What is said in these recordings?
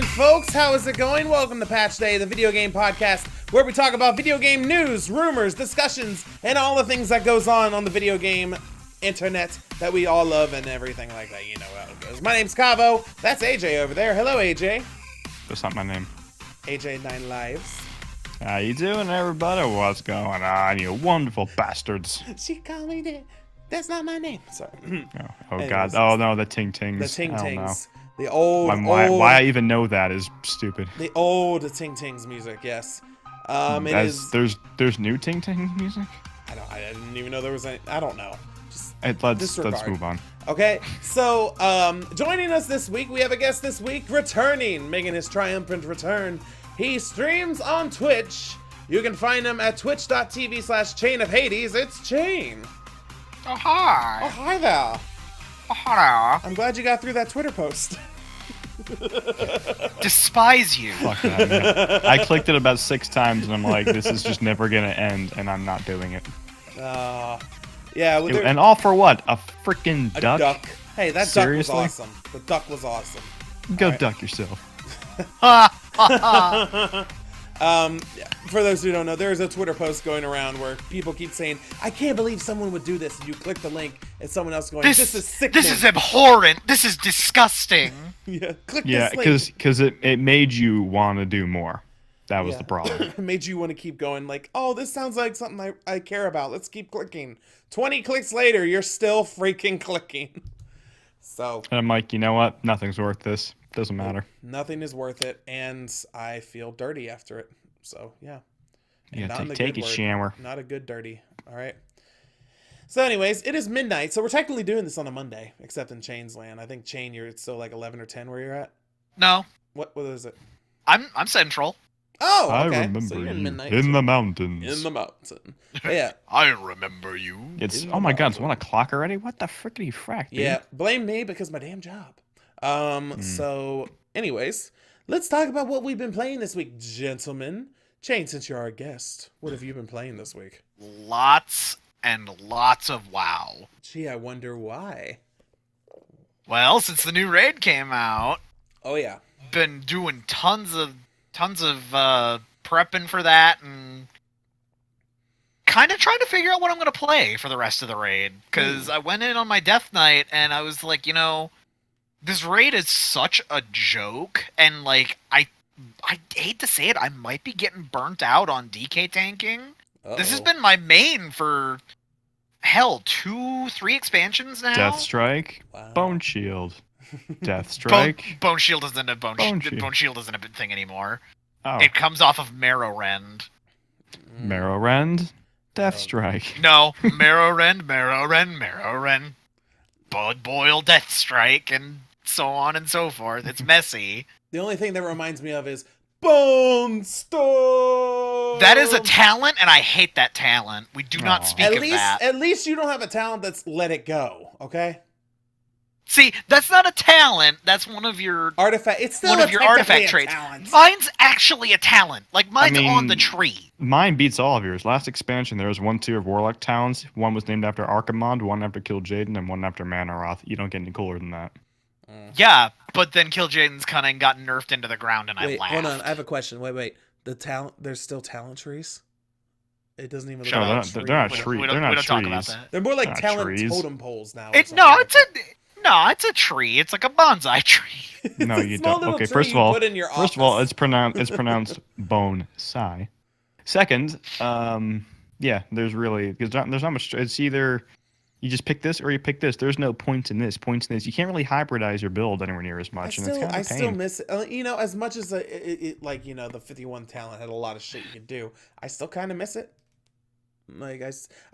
fine, folks. How is it going? Welcome to Patch Day, the video game podcast, where we talk about video game news, rumors, discussions, and all the things that goes on the video game internet that we all love and everything like that. You know how it goes. My name's Cavo. That's AJ over there. Hello, AJ. That's not my name. AJ 9 Lives. How you doing, everybody? What's going on, you wonderful bastards? She called me that. That's not my name. Sorry. Oh God. Oh no, the ting tings. The ting Hell no. tings. The old, why I even know that is stupid. The old ting tings music. Yes. There's new ting ting music. I didn't even know there was any. I don't know. Let's move on. Okay, so joining us this week, we have a guest this week returning, making his triumphant return. He streams on Twitch. You can find him at twitch.tv/chainofhades. It's Chain. Oh, hi. Oh, hi there. Oh, hi. I'm glad you got through that Twitter post. Despise you. Fuck that, man. I clicked it about 6 times and I'm like, this is just never gonna end, and I'm not doing it. Yeah. Well, And all for what? A freaking duck? Duck. Hey, that Seriously? duck was awesome. The duck was awesome. Go duck yourself. For those who don't know, there is a Twitter post going around where people keep saying, I can't believe someone would do this. And you click the link and someone else going, this is sickening. This is abhorrent. This is disgusting. Yeah, click this link. because it made you want to do more. That was the problem. It made you want to keep going like, oh, this sounds like something I care about. Let's keep clicking. 20 clicks later, you're still freaking clicking. So. And I'm like, you know what? Nothing's worth this. Doesn't matter. Nothing is worth it, and I feel dirty after it. So, yeah. Yeah, take a shower. Not a good dirty. All right. So, anyways, it is midnight, so we're technically doing this on a Monday, except in Chain's land. I think Chain, it's still like 11 or 10 where you're at. No. What is it? I'm Central. Oh, okay. I remember so you're in midnight. In the mountains. In the mountain. Yeah. I remember you. Oh my God, it's 1 o'clock already? What the frickity frack, dude? Yeah, blame me because my damn job. So, anyways, let's talk about what we've been playing this week, gentlemen. Chain, since you're our guest, what have you been playing this week? Lots and lots of WoW. Gee, I wonder why. Well, since the new raid came out. Oh, yeah. Been doing tons of prepping for that and kind of trying to figure out what I'm going to play for the rest of the raid. Because I went in on my death night and I was like, this raid is such a joke, and like I hate to say it, I might be getting burnt out on DK tanking. Uh-oh. This has been my main for hell 2-3 expansions now. Death Strike, wow. Bone Shield, Death Strike. Bone Shield isn't a Bone Shield isn't a big thing anymore. Oh. It comes off of Marrow Rend. Marrow Rend, Death Strike. No, Marrow Rend, Blood Boil, Death Strike, and so on and so forth. It's messy. The only thing that reminds me of is Bone Storm. That is a talent, and I hate that talent. We do not speak of that. At least you don't have a talent that's let it go, okay? See, that's not a talent. That's one of your artifact. It's still one of your artifact traits. Mine's actually a talent. Like mine's on the tree. Mine beats all of yours. Last expansion, there was 1 tier of Warlock talents. 1 was named after Archimond, 1 after Kil'jaeden, and 1 after Manaroth. You don't get any cooler than that. Yeah, but then Kil'jaeden's kind of got nerfed into the ground, and I laughed. Hold on, I have a question. Wait. The talent. There's still talent trees. It doesn't even. They're not trees. We don't talk about that. They're more like talent trees. totem poles now. It's a tree. It's like a bonsai tree. No, you don't. Okay, first of all, it's pronounced bone-sai. Second, yeah, there's not much. It's either you just pick this or you pick this. There's no points in this, points in this. You can't really hybridize your build anywhere near as much, I still miss it. As much as the 51 talent had a lot of shit you could do, I still kind of miss it. Like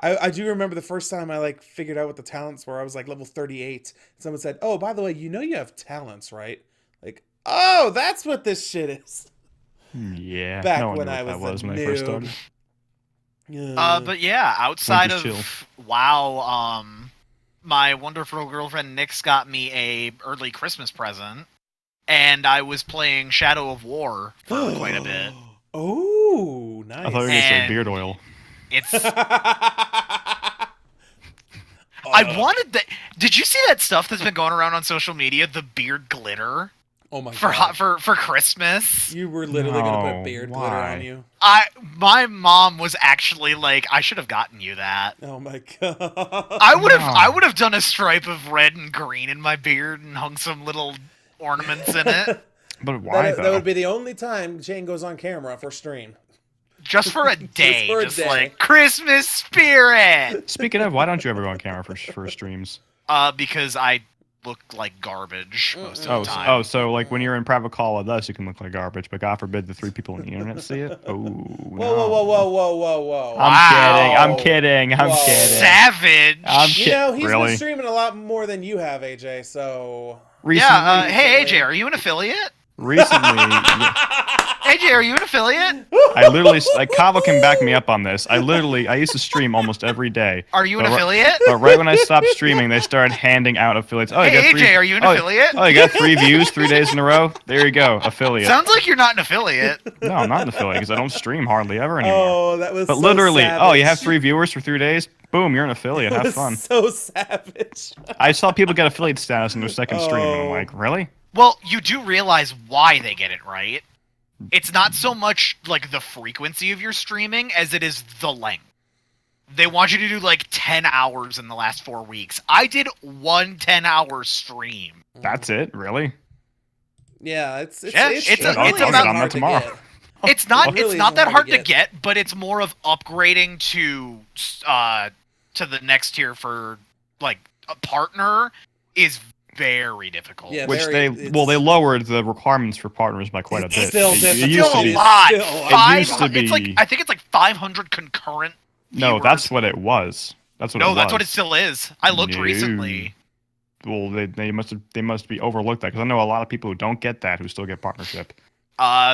I do remember the first time I figured out what the talents were. I was like level 38. Someone said, "Oh, by the way, you have talents, right?" Like, oh, that's what this shit is. Yeah. Back when I was when I first started. But yeah, outside of WoW, my wonderful girlfriend Nyx got me a early Christmas present, and I was playing Shadow of War for quite a bit. Oh, nice. I thought you were gonna say beard oil. It's. I wanted that. Did you see that stuff that's been going around on social media? The beard glitter. Oh my god. For Christmas. You were literally gonna put No, beard glitter on why? you. My mom was actually like, I should have gotten you that. Oh my god. I No. would have done a stripe of red and green in my beard and hung some little ornaments in it. But why that though? would be the only time Shane goes on camera for stream. Just for a day. for a Just day. like Christmas spirit. Speaking of, why don't you ever go on camera for streams? Because I look like garbage most Oh, of the time. so like when you're in private call with us, you can look like garbage, but God forbid the 3 people on the internet see it. Oh, Whoa. I'm kidding. Whoa. Savage. You know, he's Really? been streaming a lot more than you have, AJ, so... Recently, Yeah, hey AJ, are you an affiliate? recently, AJ, are you an affiliate? I literally, like, Kava can back me up on this. I used to stream almost every day. Are you an But affiliate? But right when I stopped streaming, they started handing out affiliates. Oh, you Hey got 3, AJ, are you an affiliate? Oh, you got 3 views 3 days in a row? There you go, affiliate. Sounds like you're not an affiliate. No, I'm not an affiliate because I don't stream hardly ever anymore. Oh, that was But so literally, savage. oh, you have 3 viewers for 3 days? Boom, you're an affiliate. That Have was fun. so savage. I saw people get affiliate status in their second stream, and I'm Oh. like, really? Well, you do realize why they get it, right? It's not so much like the frequency of your streaming as it is the length. They want you to do like 10 hours in the last 4 weeks. I did one 10-hour stream. That's it? Really? Yeah, it's Yeah, it's it's really a- it's not about- I'm hard not to tomorrow. get. It's not It really it's not isn't that hard hard to to get, but it's more of upgrading to the next tier for like a partner is very difficult. Yeah, Which very- they it's- lowered the requirements for partners by quite a It's bit. still It difficult. used Still to a be, lot. Still a lot. Five, used to it's like be- I think it's like 500 concurrent. no, viewers. that's what it was. That's what it No, was. that's what it still is. I looked No. recently. Well, they must be overlooked that because I know a lot of people who don't get that who still get partnership.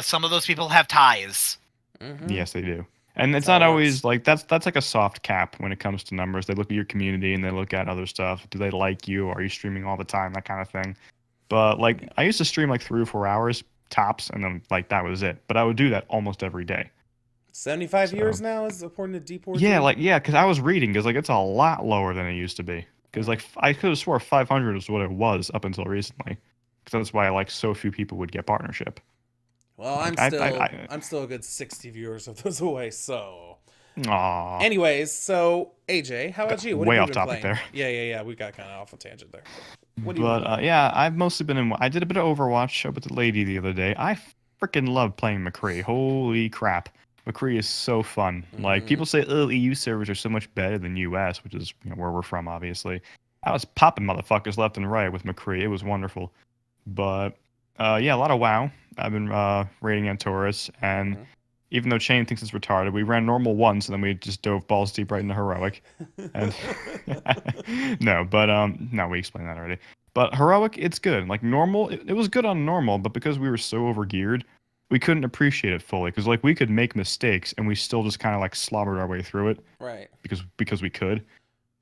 Some of those people have ties. Mhm. Yes, they do. And it's That's how not it always works. like that's like a soft cap when it comes to numbers. They look at your community and they look at other stuff. Do they like you? Are you streaming all the time? That kind of thing. But like I used to stream like 3 or 4 hours tops, and then like that was it. But I would do that almost every day. 75 So- viewers now is according to Deep Wars. Yeah, because I was reading because like it's a lot lower than it used to be. Because like I could have swore 500 was what it was up until recently. Because that's why like so few people would get partnership. Well, I'm Like, still I- I'm still a good 60 viewers of those away. So, Aww. anyways, so AJ, how about you? What Way have off you been topic playing? there. Yeah. We got kind of off a tangent there. What do you? But yeah, I've mostly been in. I did a bit of Overwatch up with the lady the other day. I freaking love playing McCree. Holy crap, McCree is so fun. Like Mhm. people say, oh, EU servers are so much better than US, which is where we're from, obviously. I was popping motherfuckers left and right with McCree. It was wonderful. But yeah, a lot of WoW. I've been raiding Antorus, and Mhm. even though Shane thinks it's retarded, we ran normal once, and then we just dove balls deep right into heroic. And no, but no, we explained that already. But heroic, it's good. Like normal, it was good on normal, but because we were so overgeared, we couldn't appreciate it fully. Because like we could make mistakes, and we still just kind of like slobbered our way through it Right. because we could.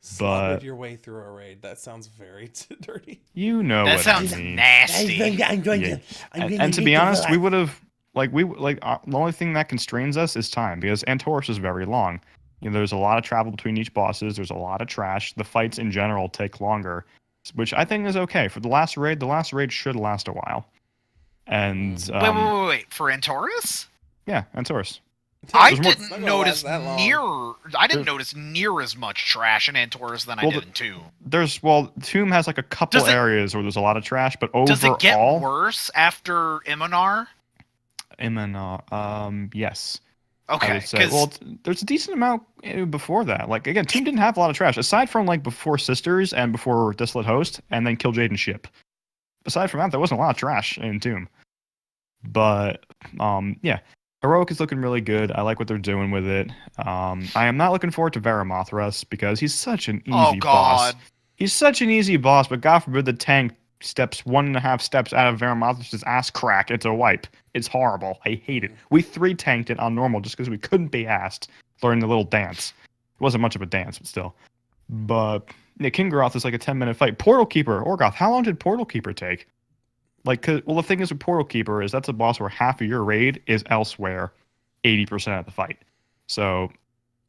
Slobbered But- your way through a raid. That sounds very dirty. You know That what sounds I mean. nasty. Yeah. And to be honest, we would have the only thing that constrains us is time because Antorus is very long. There's a lot of travel between each bosses. There's a lot of trash. The fights in general take longer, which I think is okay for the last raid. The last raid should last a while. And Wait. For Antorus? yeah, Antorus. I There's more- It's not didn't gonna notice last that long. notice near as much trash in Antorus than I Well, did in 2. Tomb has like a couple Does it- areas where there's a lot of trash, but Does it get overall, worse after Imonar? yes. I Okay, would say. 'cause- Well, there's a decent amount before that. Like again, Tomb didn't have a lot of trash aside from like before Sisters and before Desolate Host, and then Killjade and Ship. Aside from that, there wasn't a lot of trash in Tomb. But yeah, Heroic is looking really good. I like what they're doing with it. I am not looking forward to Varamothras because he's such an easy oh boss. god. He's such an easy boss, but God forbid the tank steps 1.5 steps out of Varamothras' ass crack. It's a wipe. It's horrible. I hate it. We 3-tanked it on normal just because we couldn't be asked to learn the little dance. It wasn't much of a dance, but still. But yeah, Kingaroth is like a 10-minute fight. Portal Keeper, Orgoth, how long did Portal Keeper take? Well, the thing is with Portal Keeper is that's a boss where half of your raid is elsewhere 80% of the fight. So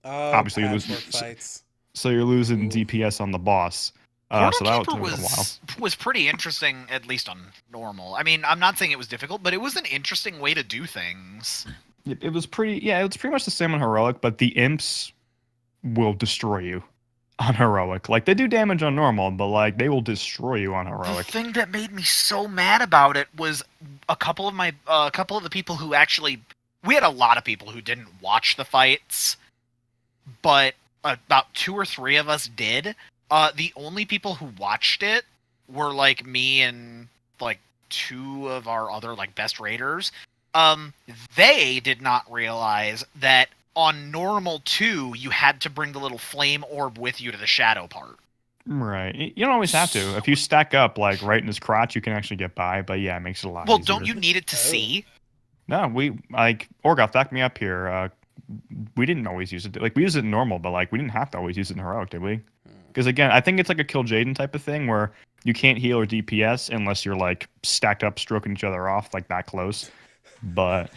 Oh, Obviously, it was- patchwork fights. so you're losing Ooh. DPS on the boss. Portal So that Keeper took a while. was pretty interesting, at least on normal. I mean, I'm not saying it was difficult, but it was an interesting way to do things. It was pretty. Yeah, it was pretty much the same on heroic, but the imps will destroy you on heroic. Like they do damage on normal, but like they will destroy you on The heroic. thing that made me so mad about it was a couple of the people who actually, we had a lot of people who didn't watch the fights, but about 2 or 3 of us did. The only people who watched it were like me and like 2 of our other like best raiders. They did not realize that on normal 2, you had to bring the little flame orb with you to the shadow part. Right. You don't always have to. If you stack up like right in his crotch, you can actually get by. But yeah, it makes it a lot Well, easier. don't you need it to see? No, we like Orgoth, back me up here. We didn't always use it. Like we used it in normal, but like we didn't have to always use it in heroic, did we? Because again, I think it's like a Kill Jaden type of thing where you can't heal or DPS unless you're like stacked up, stroking each other off like that close. But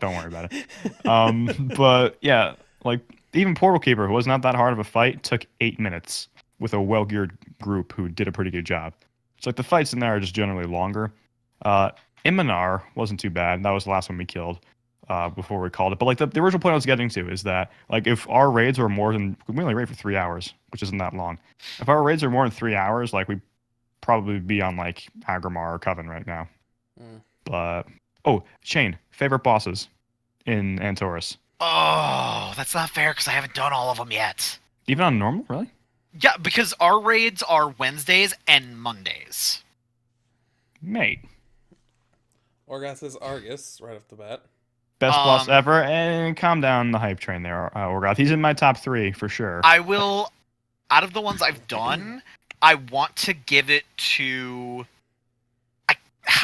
don't worry about it. But yeah, like even Portal Keeper, who was not that hard of a fight, took 8 minutes with a well-geared group who did a pretty good job. So like the fights in there are just generally longer. Iminar wasn't too bad. That was the last one we killed before we called it. But like the original point I was getting to is that like if our raids were more than, we only raid for 3 hours, which isn't that long. If our raids are more than 3 hours, like we'd probably be on like Agrimar or Coven right now. But Shane, favorite bosses in Antorus? Oh, that's not fair because I haven't done all of them yet. Even on normal, really? Yeah, because our raids are Wednesdays and Mondays. Mate. Orgoth says Argus right off the bat. Best boss ever, and calm down the hype train there, Orgoth. He's in my top 3 for sure. I will, out of the ones I've done, I want to give it to...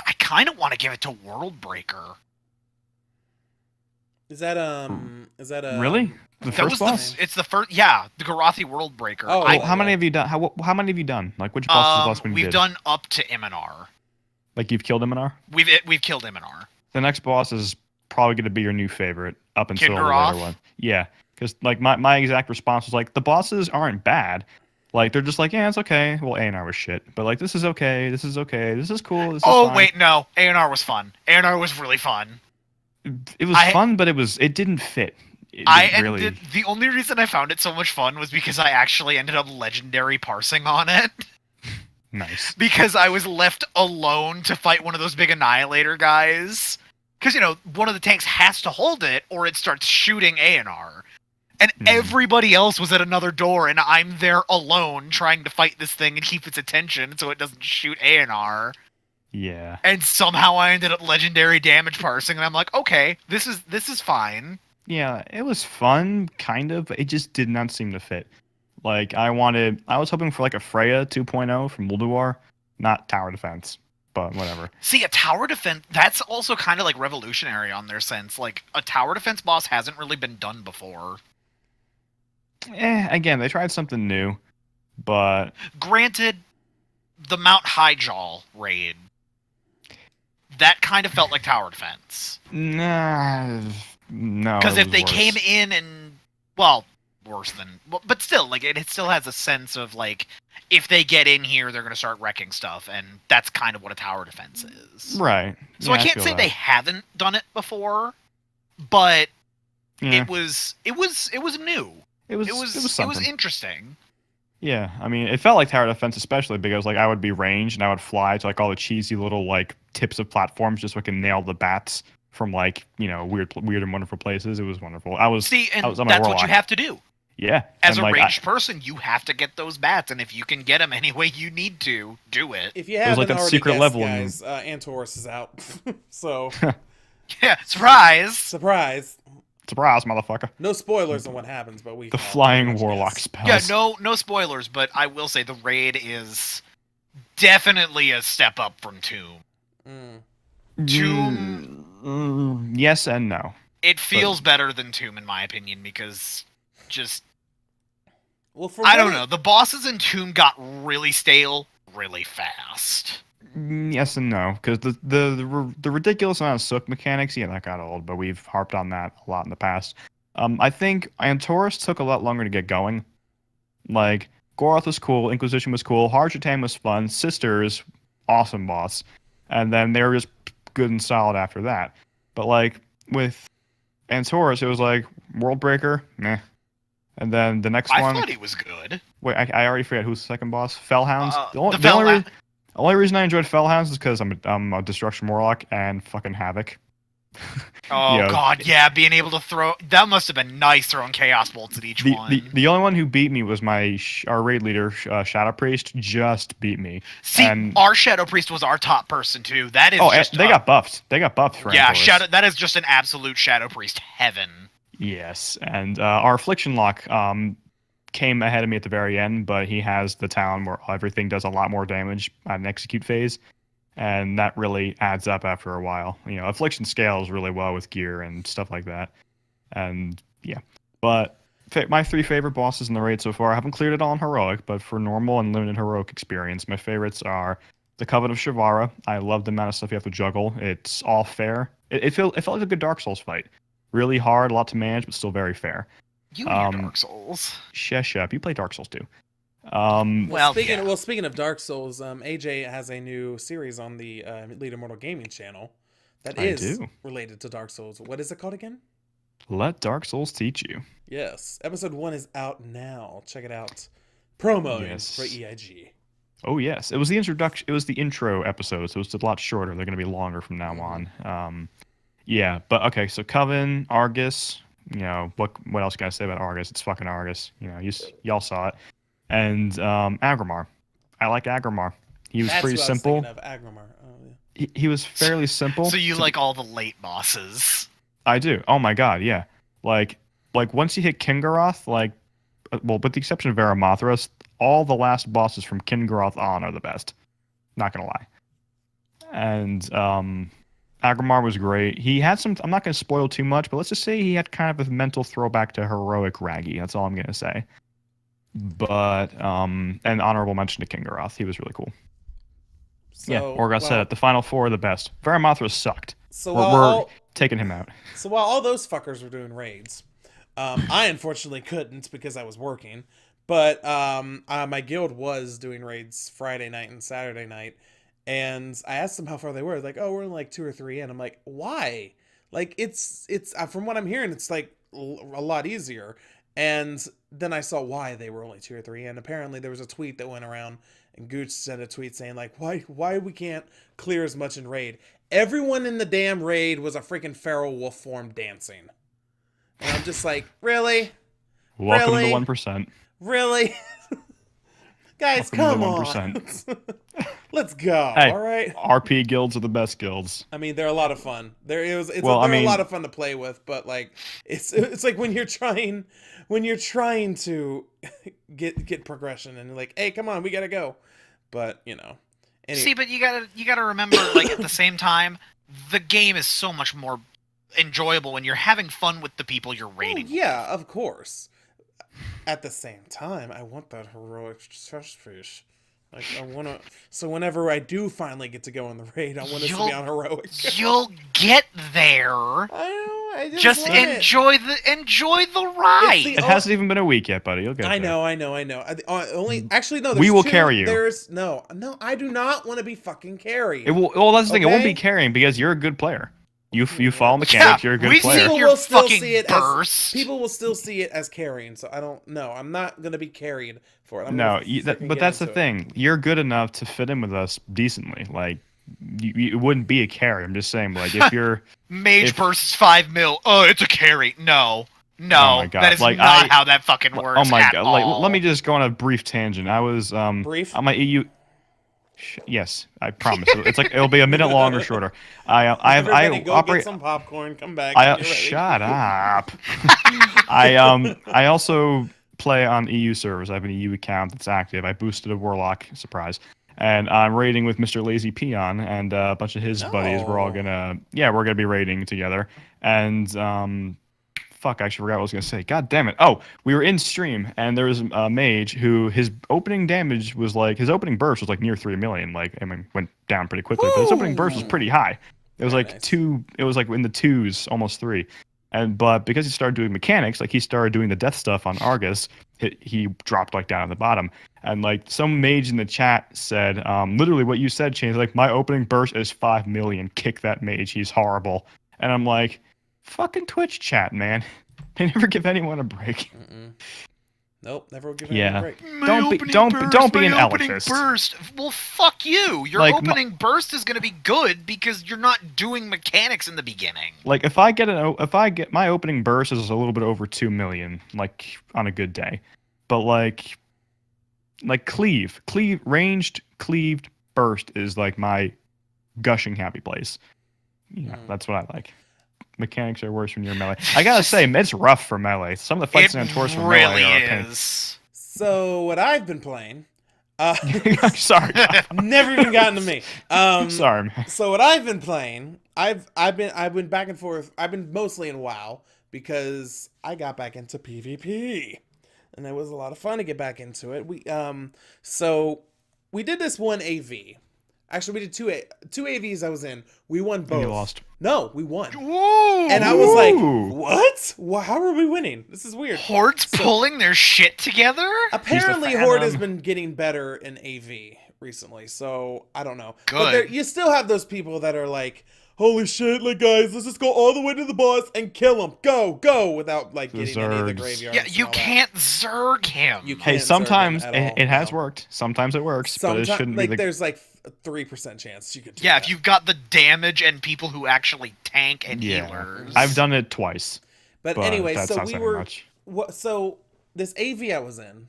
I kind of want to give it to Worldbreaker. Is that really? The first boss? It's the first, yeah, the Garathi Worldbreaker. Oh, how many have you done? How many have you done? Like which boss is the last one you we've did? done up to Iminar. Like you've killed Iminar? We've killed Iminar. The next boss is probably going to be your new favorite up until the later one. Yeah, because like my exact response was like the bosses aren't bad. Like they're just like, yeah, it's okay. Well, A&R was shit, but like this is okay. This is okay. This is cool. This is fine. Wait, no, A&R was fun. A&R was really fun. It was fun, but it didn't fit. The only reason I found it so much fun was because I actually ended up legendary parsing on it. Nice. Because I was left alone to fight one of those big Annihilator guys. Because, one of the tanks has to hold it, or it starts shooting A&R. And everybody else was at another door, and I'm there alone trying to fight this thing and keep its attention so it doesn't shoot A&R. Yeah. And somehow I ended up legendary damage parsing, and I'm like, okay, this is fine. Yeah, it was fun, kind of, but it just did not seem to fit. Like, I was hoping for like a Freya 2.0 from Ulduar, not tower defense, but whatever. See, a tower defense, that's also kind of like revolutionary on their sense. Like, a tower defense boss hasn't really been done before. Again, they tried something new, but... Granted, the Mount Highjaw raid, that kind of felt like tower defense. Nah, no. Because if they came in and, well, worse than... But still, like, it still has a sense of, like, if they get in here, they're going to start wrecking stuff, and that's kind of what a tower defense is. Right. So I can't say they haven't done it before, but it was new. It was interesting. Yeah, I mean, it felt like tower defense, especially because like I would be ranged and I would fly to like all the cheesy little like tips of platforms just so I can nail the bats from like weird and wonderful places. It was wonderful. That's what you have to do. Yeah, as a ranged person, you have to get those bats, and if you can get them any way you need to, do it. If you haven't already secret guessed, level, guys, Antorus is out. So yeah, surprise. Surprise, motherfucker. No spoilers on what happens, but the flying warlock spells. Yeah, no spoilers, but I will say the raid is definitely a step up from Tomb. Tomb, yes and no. It feels better than Tomb in my opinion because I don't know. The bosses in Tomb got really stale really fast. Yes and no, because the ridiculous amount of soak mechanics, that got old, but we've harped on that a lot in the past. I think Antorus took a lot longer to get going. Like, Goroth was cool. Inquisition was cool. Harjatan was fun. Sisters, awesome boss. And then they were just good and solid after that. But like with Antorus, it was like Worldbreaker, meh. And then the next one. I thought he was good. Wait, I already forgot who's the second boss. Fellhounds. The only reason I enjoyed Fellhounds is because I'm a Destruction Warlock and fucking Havoc. Oh god, yeah, being able to throw that must have been nice throwing chaos bolts at each one. The only one who beat me was our raid leader, Shadow Priest. Just beat me. See, our Shadow Priest was our top person too. That is they got buffed. They got buffed for Shadow. That is just an absolute Shadow Priest heaven. Yes, and our Affliction Lock came ahead of me at the very end, but he has the talent where everything does a lot more damage at an execute phase. And that really adds up after a while. Affliction scales really well with gear and stuff like that. And yeah. But my 3 favorite bosses in the raid so far, I haven't cleared it all in Heroic, but for normal and limited Heroic experience, my favorites are the Coven of Shivara. I love the amount of stuff you have to juggle. It's all fair. It felt like a good Dark Souls fight. Really hard, a lot to manage, but still very fair. You and Dark Souls. Shush up. You play Dark Souls too. Speaking of Dark Souls, AJ has a new series on the Elite Immortal Gaming channel that is related to Dark Souls. What is it called again? Let Dark Souls Teach You. Yes, episode 1 is out now. Check it out. Promo for EIG. Oh yes, it was the introduction. It was the intro episode, so it's a lot shorter. They're going to be longer from now on. Yeah, but okay. So Coven, Argus. What else can I say about Argus? It's fucking Argus. Y'all saw it. And Agrimar. I like Agrimar. He was pretty simple. That's what I was thinking of, Agrimar. Oh, yeah. He was fairly simple. So you like all the late bosses? I do. Oh my god, yeah. Like once you hit Kingaroth, with the exception of Varamothras, all the last bosses from Kingaroth on are the best. Not gonna lie. And Agrimar was great. He had some. I'm not gonna spoil too much, but let's just say he had kind of a mental throwback to Heroic Raggy. That's all I'm gonna say. But an honorable mention to Kingaroth. He was really cool. Orgoth said it. The final 4 are the best. Varamothra sucked. So we're taking him out. So while all those fuckers were doing raids, I unfortunately couldn't because I was working. But my guild was doing raids Friday night and Saturday night, and I asked them how far they were. Like, oh, we're in like 2 or 3 in. I'm like, why? Like, it's from what I'm hearing, it's like a lot easier. And then I saw why they were only 2 or 3, and apparently there was a tweet that went around, and Gooch sent a tweet saying like, why we can't clear as much in raid? Everyone in the damn raid was a freaking feral wolf form dancing, and I'm just like, really? Welcome to the 1%. Really? Guys, come on. Let's go. Hey, all right. RP guilds are the best guilds. I mean, they're a lot of fun. They're a lot of fun to play with, but like it's like when you're trying to get progression and like, hey, come on, we gotta go. But anyway. See, but you gotta remember, like at the same time, the game is so much more enjoyable when you're having fun with the people you're raiding. Yeah, of course. At the same time, I want that heroic chest fish. Like, I want to. So whenever I do finally get to go on the raid, I want us to be on heroic. You'll get there. I know. I just enjoy the ride. It hasn't even been a week yet, buddy. You'll get there. I know. Actually, no. We will carry you. No. I do not want to be fucking carried. Well, that's the thing. It won't be carrying because you're a good player. You follow mechanics. You're a good player. People will still see it as carrying. So I don't know. I'm not gonna be carried for it. But that's the thing. You're good enough to fit in with us decently. Like you wouldn't be a carry. I'm just saying. Like if you're mage versus 5 mil. Oh, it's a carry. No, oh my God. That is not how that fucking works. Oh my God! Like let me just go on a brief tangent. I was brief on my EU. Yes, I promise. It's like it'll be a minute long or shorter. I operate. Get some popcorn. Come back. Shut up. I also play on EU servers. I have an EU account that's active. I boosted a warlock, surprise, and I'm raiding with Mr. Lazy Peon and a bunch of his buddies. We're gonna be raiding together. And fuck, I actually forgot what I was going to say. God damn it. Oh, we were in stream, and there was a mage who, his opening damage was like, his opening burst was like near 3 million. Like, I mean, went down pretty quickly, but his opening burst was pretty high. It was it was like in the 2s, almost 3. But because he started doing mechanics, like he started doing the death stuff on Argus, he dropped like down at the bottom. And like some mage in the chat said, literally what you said, Shane, like my opening burst is 5 million. Kick that mage, he's horrible. And I'm like, fucking Twitch chat, man. They never give anyone a break. Nope, never will give anyone a break. Don't be an elatrist. Burst. Well, fuck you. Your Like, opening burst is going to be good because you're not doing mechanics in the beginning. Like if I get my opening burst is a little bit over 2 million, like on a good day, but like ranged cleaved burst is like my gushing happy place. Yeah, that's what I like. Mechanics are worse when you're melee. I gotta say, it's rough for melee. Some of the fights in Tours for melee are a pain. So what I've been playing, sorry, never even gotten to me. Sorry, man. So what I've been playing, I've been back and forth. I've been mostly in WoW because I got back into PvP, and it was a lot of fun to get back into it. So we did this one AV. Actually, we did two AVs I was in. We won both. And you lost. No, we won. Whoa! And I was like, what? Well, how are we winning? This is weird. Horde's pulling their shit together? Apparently, Horde has been getting better in AV recently, so I don't know. Good. But you still have those people that are like, holy shit, like, guys, let's just go all the way to the boss and kill him. Go, without, like, getting any of the graveyards. Yeah, you can't Zerg him. Hey, sometimes it has worked. Sometimes it works, but it shouldn't be there's, like, 3% chance you could do that. that. If you've got the damage and people who actually tank and healers. I've done it twice. But anyway, so we were... So, this AV I was in,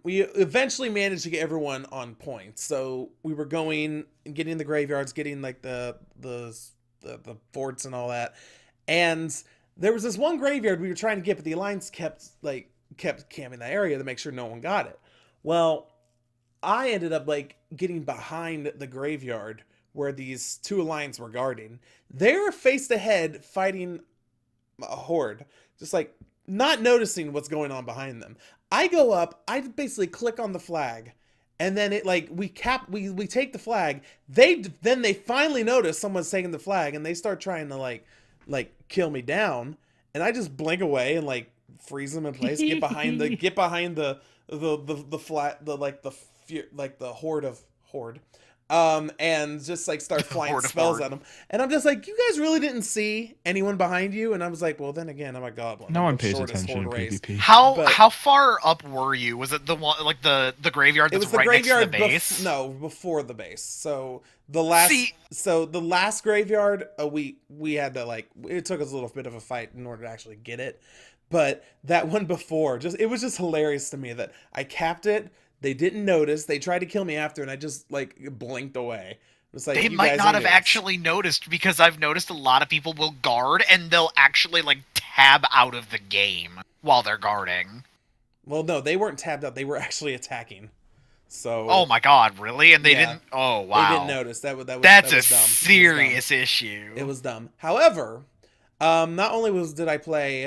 we eventually managed to get everyone on point. So we were going and getting the graveyards, getting like the forts and all that. And there was this one graveyard we were trying to get, but the Alliance kept camping that area to make sure no one got it. Well, I ended up like getting behind the graveyard where these two Alliance were guarding. They were face to head fighting a Horde, just like not noticing what's going on behind them. I go up, I basically click on the flag, and then it like we take the flag. They finally notice someone's taking the flag, and they start trying to like kill me down, and I just blink away and like freeze them in place, get behind the Horde, and just like start flying spells at them. And I'm just like, you guys really didn't see anyone behind you? And I was like, well, then again, I'm a goblin. No one pays attention in PvP. How far up were you? Was it the one like the graveyard that's right next to the base? No, before the base. So the last graveyard, we had to like, it took us a little bit of a fight in order to actually get it. But that one before, it was just hilarious to me that I capped it. They didn't notice. They tried to kill me after, and I just like blinked away. It's like, they might not have actually noticed, because I've noticed a lot of people will guard and they'll actually like tab out of the game while they're guarding. Well, no, they weren't tabbed out. They were actually attacking. So. Oh my god, really? And they didn't. Oh wow. They didn't notice. That's a dumb. Serious issue. It was dumb. However, not only did I play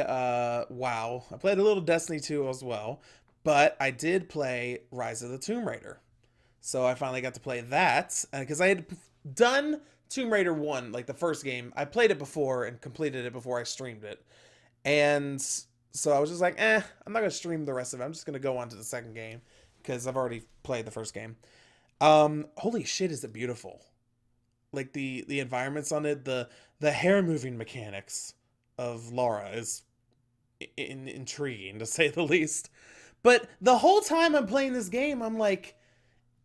WoW, I played a little Destiny 2 as well. But I did play Rise of the Tomb Raider. So I finally got to play that. Because I had done Tomb Raider 1, like the first game. I played it before and completed it before I streamed it. And so I was just like, I'm not going to stream the rest of it. I'm just going to go on to the second game. Because I've already played the first game. Holy shit, is it beautiful. Like the environments on it. The hair moving mechanics of Lara is intriguing, to say the least. But the whole time I'm playing this game, I'm like,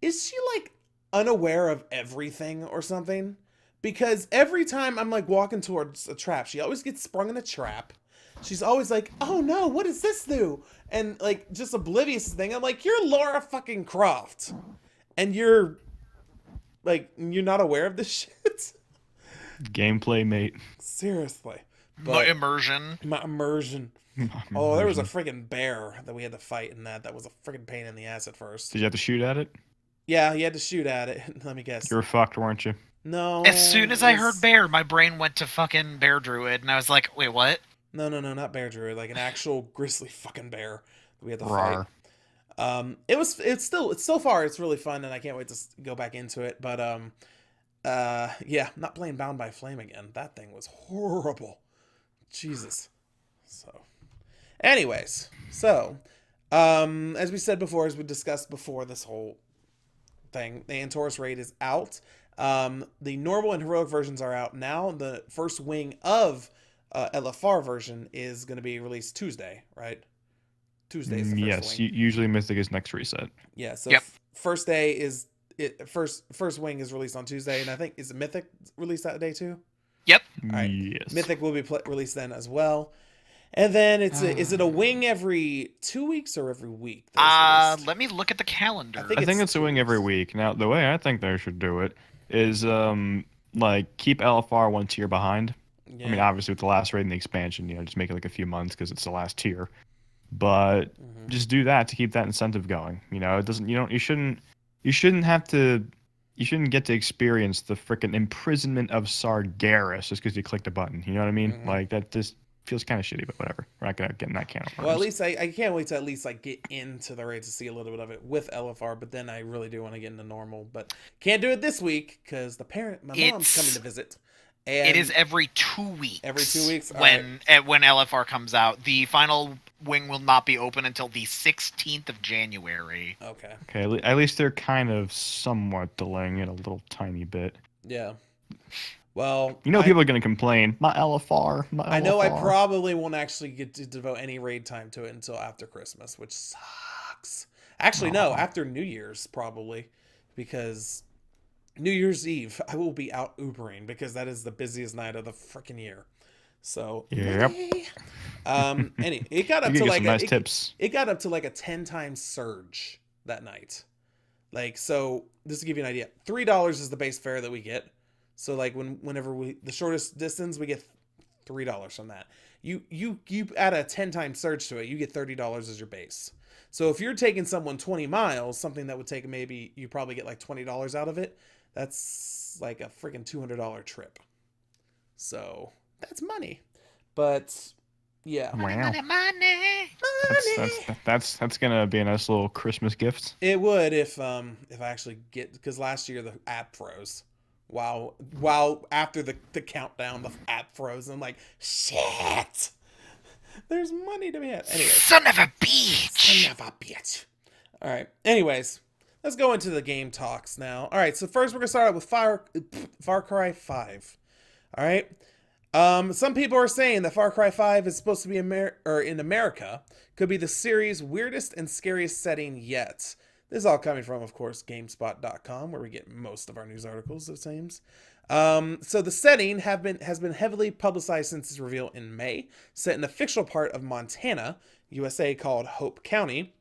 is she like unaware of everything or something? Because every time I'm like walking towards a trap, she always gets sprung in a trap. She's always like, oh no, what does this do? And like just oblivious to the thing. I'm like, you're Lara fucking Croft. And you're not aware of this shit? Gameplay, mate. Seriously. My immersion. Oh, there was a friggin' bear that we had to fight in that. That was a friggin' pain in the ass at first. Did you have to shoot at it? Yeah, you had to shoot at it. Let me guess. You were fucked, weren't you? No. As soon as I heard bear, my brain went to fucking bear druid, and I was like, wait, what? No, not bear druid. Like an actual grizzly fucking bear that we had to fight. It's so far it's really fun, and I can't wait to go back into it. But yeah, not playing Bound by Flame again. That thing was horrible. Jesus. So. Anyways, so as we said before, as we discussed before this whole thing, the Antorus raid is out. The normal and heroic versions are out now. The first wing of LFR version is going to be released Tuesday, right? Tuesday is the first Yes, wing. usually Mythic is next reset. Yeah, so Yep. First day is first wing is released on Tuesday, and I think is Mythic released that day too. Yep. All right. Yes. Mythic will be released then as well. And then is it a wing every 2 weeks or every week? Let me look at the calendar. I I think it's a wing every week. Now, the way I think they should do it is like keep LFR one tier behind. Yeah. I mean, obviously with the last raid and the expansion, just make it like a few months because it's the last tier. But just do that to keep that incentive going. It doesn't. You shouldn't get to experience the freaking imprisonment of Sargeras just because you clicked a button. You know what I mean? Like that just feels kind of shitty, but whatever. We're not gonna get in that can of worms. Well, at least I can't wait to at least like get into the raid to see a little bit of it with LFR, but then I really do want to get into normal, but can't do it this week because my mom's coming to visit. And it is every 2 weeks. Every 2 weeks when LFR comes out. The final wing will not be open until the 16th of January. Okay. Okay, at least they're kind of somewhat delaying it a little tiny bit. Yeah. Well, people are going to complain. My LFR. I know I probably won't actually get to devote any raid time to it until after Christmas, which sucks. Actually, no, after New Year's probably, because New Year's Eve I will be out Ubering because that is the busiest night of the freaking year. So yep. It got up to like nice tips. It got up to like a 10 times surge that night. Like, so just to give you an idea, $3 is the base fare that we get. So like whenever the shortest distance, we get $3 from that. You add a 10 times surge to it, you get $30 as your base. So if you're taking someone 20 miles, something that would take maybe you probably get like $20 out of it. That's like a freaking $200 trip. So that's money. But yeah. Wow. Money. That's gonna be a nice little Christmas gift. It would if I actually because last year the app froze. Wow. After the countdown, the app froze. And I'm like, shit. There's money to be had. Anyway. Son of a bitch. All right. Anyways, let's go into the game talks now. All right. So first we're gonna start out with Far Cry 5. All right. Some people are saying that Far Cry 5 is supposed to be in America, could be the series' weirdest and scariest setting yet. This is all coming from, of course, GameSpot.com, where we get most of our news articles, it seems. So the setting has been heavily publicized since its reveal in May, set in a fictional part of Montana, USA, called Hope County.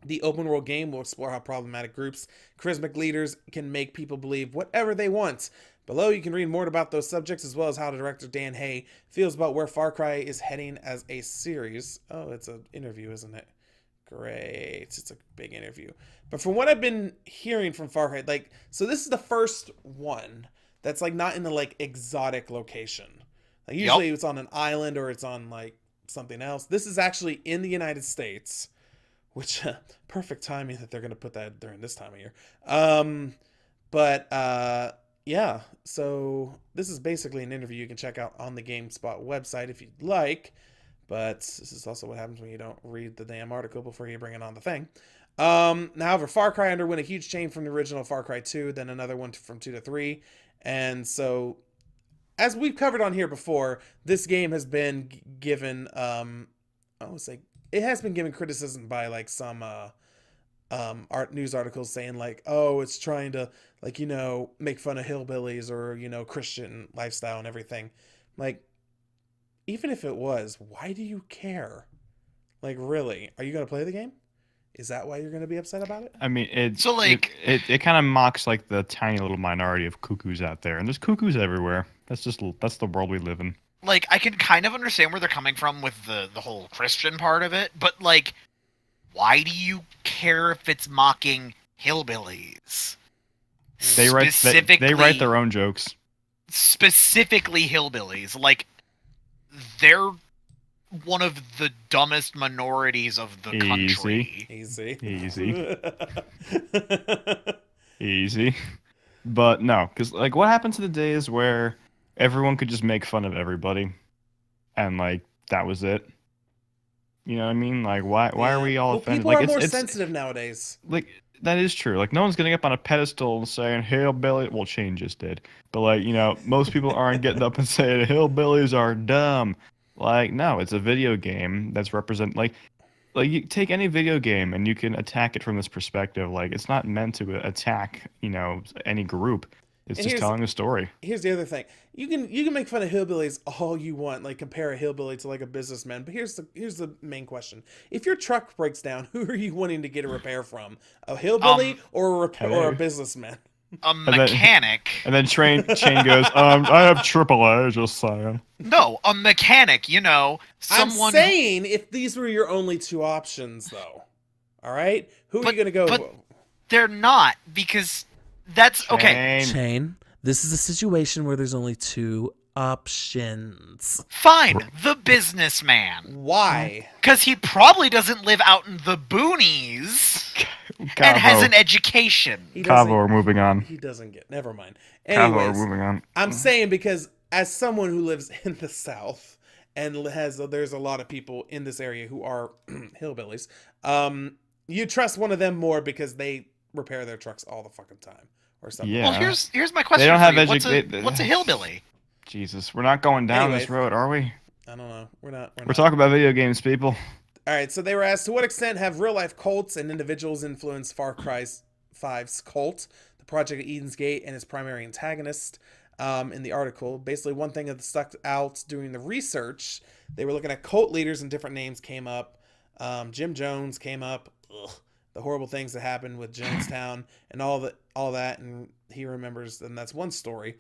The open world game will explore how problematic groups, charismatic leaders can make people believe whatever they want. Below, you can read more about those subjects as well as how director Dan Hay feels about where Far Cry is heading as a series. Oh, it's an interview, isn't it? Great. It's a big interview. But from what I've been hearing from Far Cry, like, so this is the first one that's like not in the like exotic location. Like usually it's on an island or it's on like something else. This is actually in the United States, which perfect timing that they're going to put that during this time of year. Yeah, so this is basically an interview you can check out on the GameSpot website if you'd like. But this is also what happens when you don't read the damn article before you bring it on the thing. However, Far Cry underwent a huge change from the original Far Cry 2, then another one from 2 to 3. And so, as we've covered on here before, this game has been given, it has been given criticism by like some news articles saying like, oh, it's trying to like, make fun of hillbillies or, Christian lifestyle and everything. Like, even if it was, why do you care? Like, really? Are you going to play the game? Is that why you're going to be upset about it? I mean, it kind of mocks like the tiny little minority of cuckoos out there, and there's cuckoos everywhere. That's the world we live in. Like, I can kind of understand where they're coming from with the whole Christian part of it, but like, why do you care if it's mocking hillbillies? They write their own jokes. Specifically hillbillies, like. They're one of the dumbest minorities of the country. Easy. But no, because like, what happened to the days where everyone could just make fun of everybody, and like that was it? You know what I mean? Like, why are we all offended? People Like, are more sensitive nowadays. Like, that is true. Like, no one's getting up on a pedestal and saying hillbilly. Well, Shane just did, but like, most people aren't getting up and saying hillbillies are dumb. Like, no, it's a video game that's like you take any video game and you can attack it from this perspective. Like, it's not meant to attack, any group. It's And just telling a story. Here's the other thing. You can make fun of hillbillies all you want, like compare a hillbilly to like a businessman. But here's the main question: if your truck breaks down, who are you wanting to get a repair from? A hillbilly or a businessman? A mechanic. And then Shane goes, I have AAA, just saying. No, a mechanic. Someone. I'm saying if these were your only two options, though. All right, who are you gonna go? But they're not, because that's okay. Shane, this is a situation where there's only two options. Fine, the businessman. Why? Because he probably doesn't live out in the boonies and has an education. Cavo, we're moving on. He doesn't get. Never mind. Cavo, Anyways, we're moving on. I'm saying because as someone who lives in the South and there's a lot of people in this area who are hillbillies, you trust one of them more because they repair their trucks all the fucking time or something. Yeah. Well, here's my question. They don't have what's a hillbilly? Jesus, we're not going down this road, are we? I don't know. We're not. We're talking about video games, people. All right, so they were asked, to what extent have real-life cults and individuals influenced Far Cry 5's cult, the Project Eden's Gate, and its primary antagonist? In the article, basically one thing that stuck out during the research, they were looking at cult leaders and different names came up. Jim Jones came up. Ugh, the horrible things that happened with Jonestown and all that, and he remembers, and that's one story.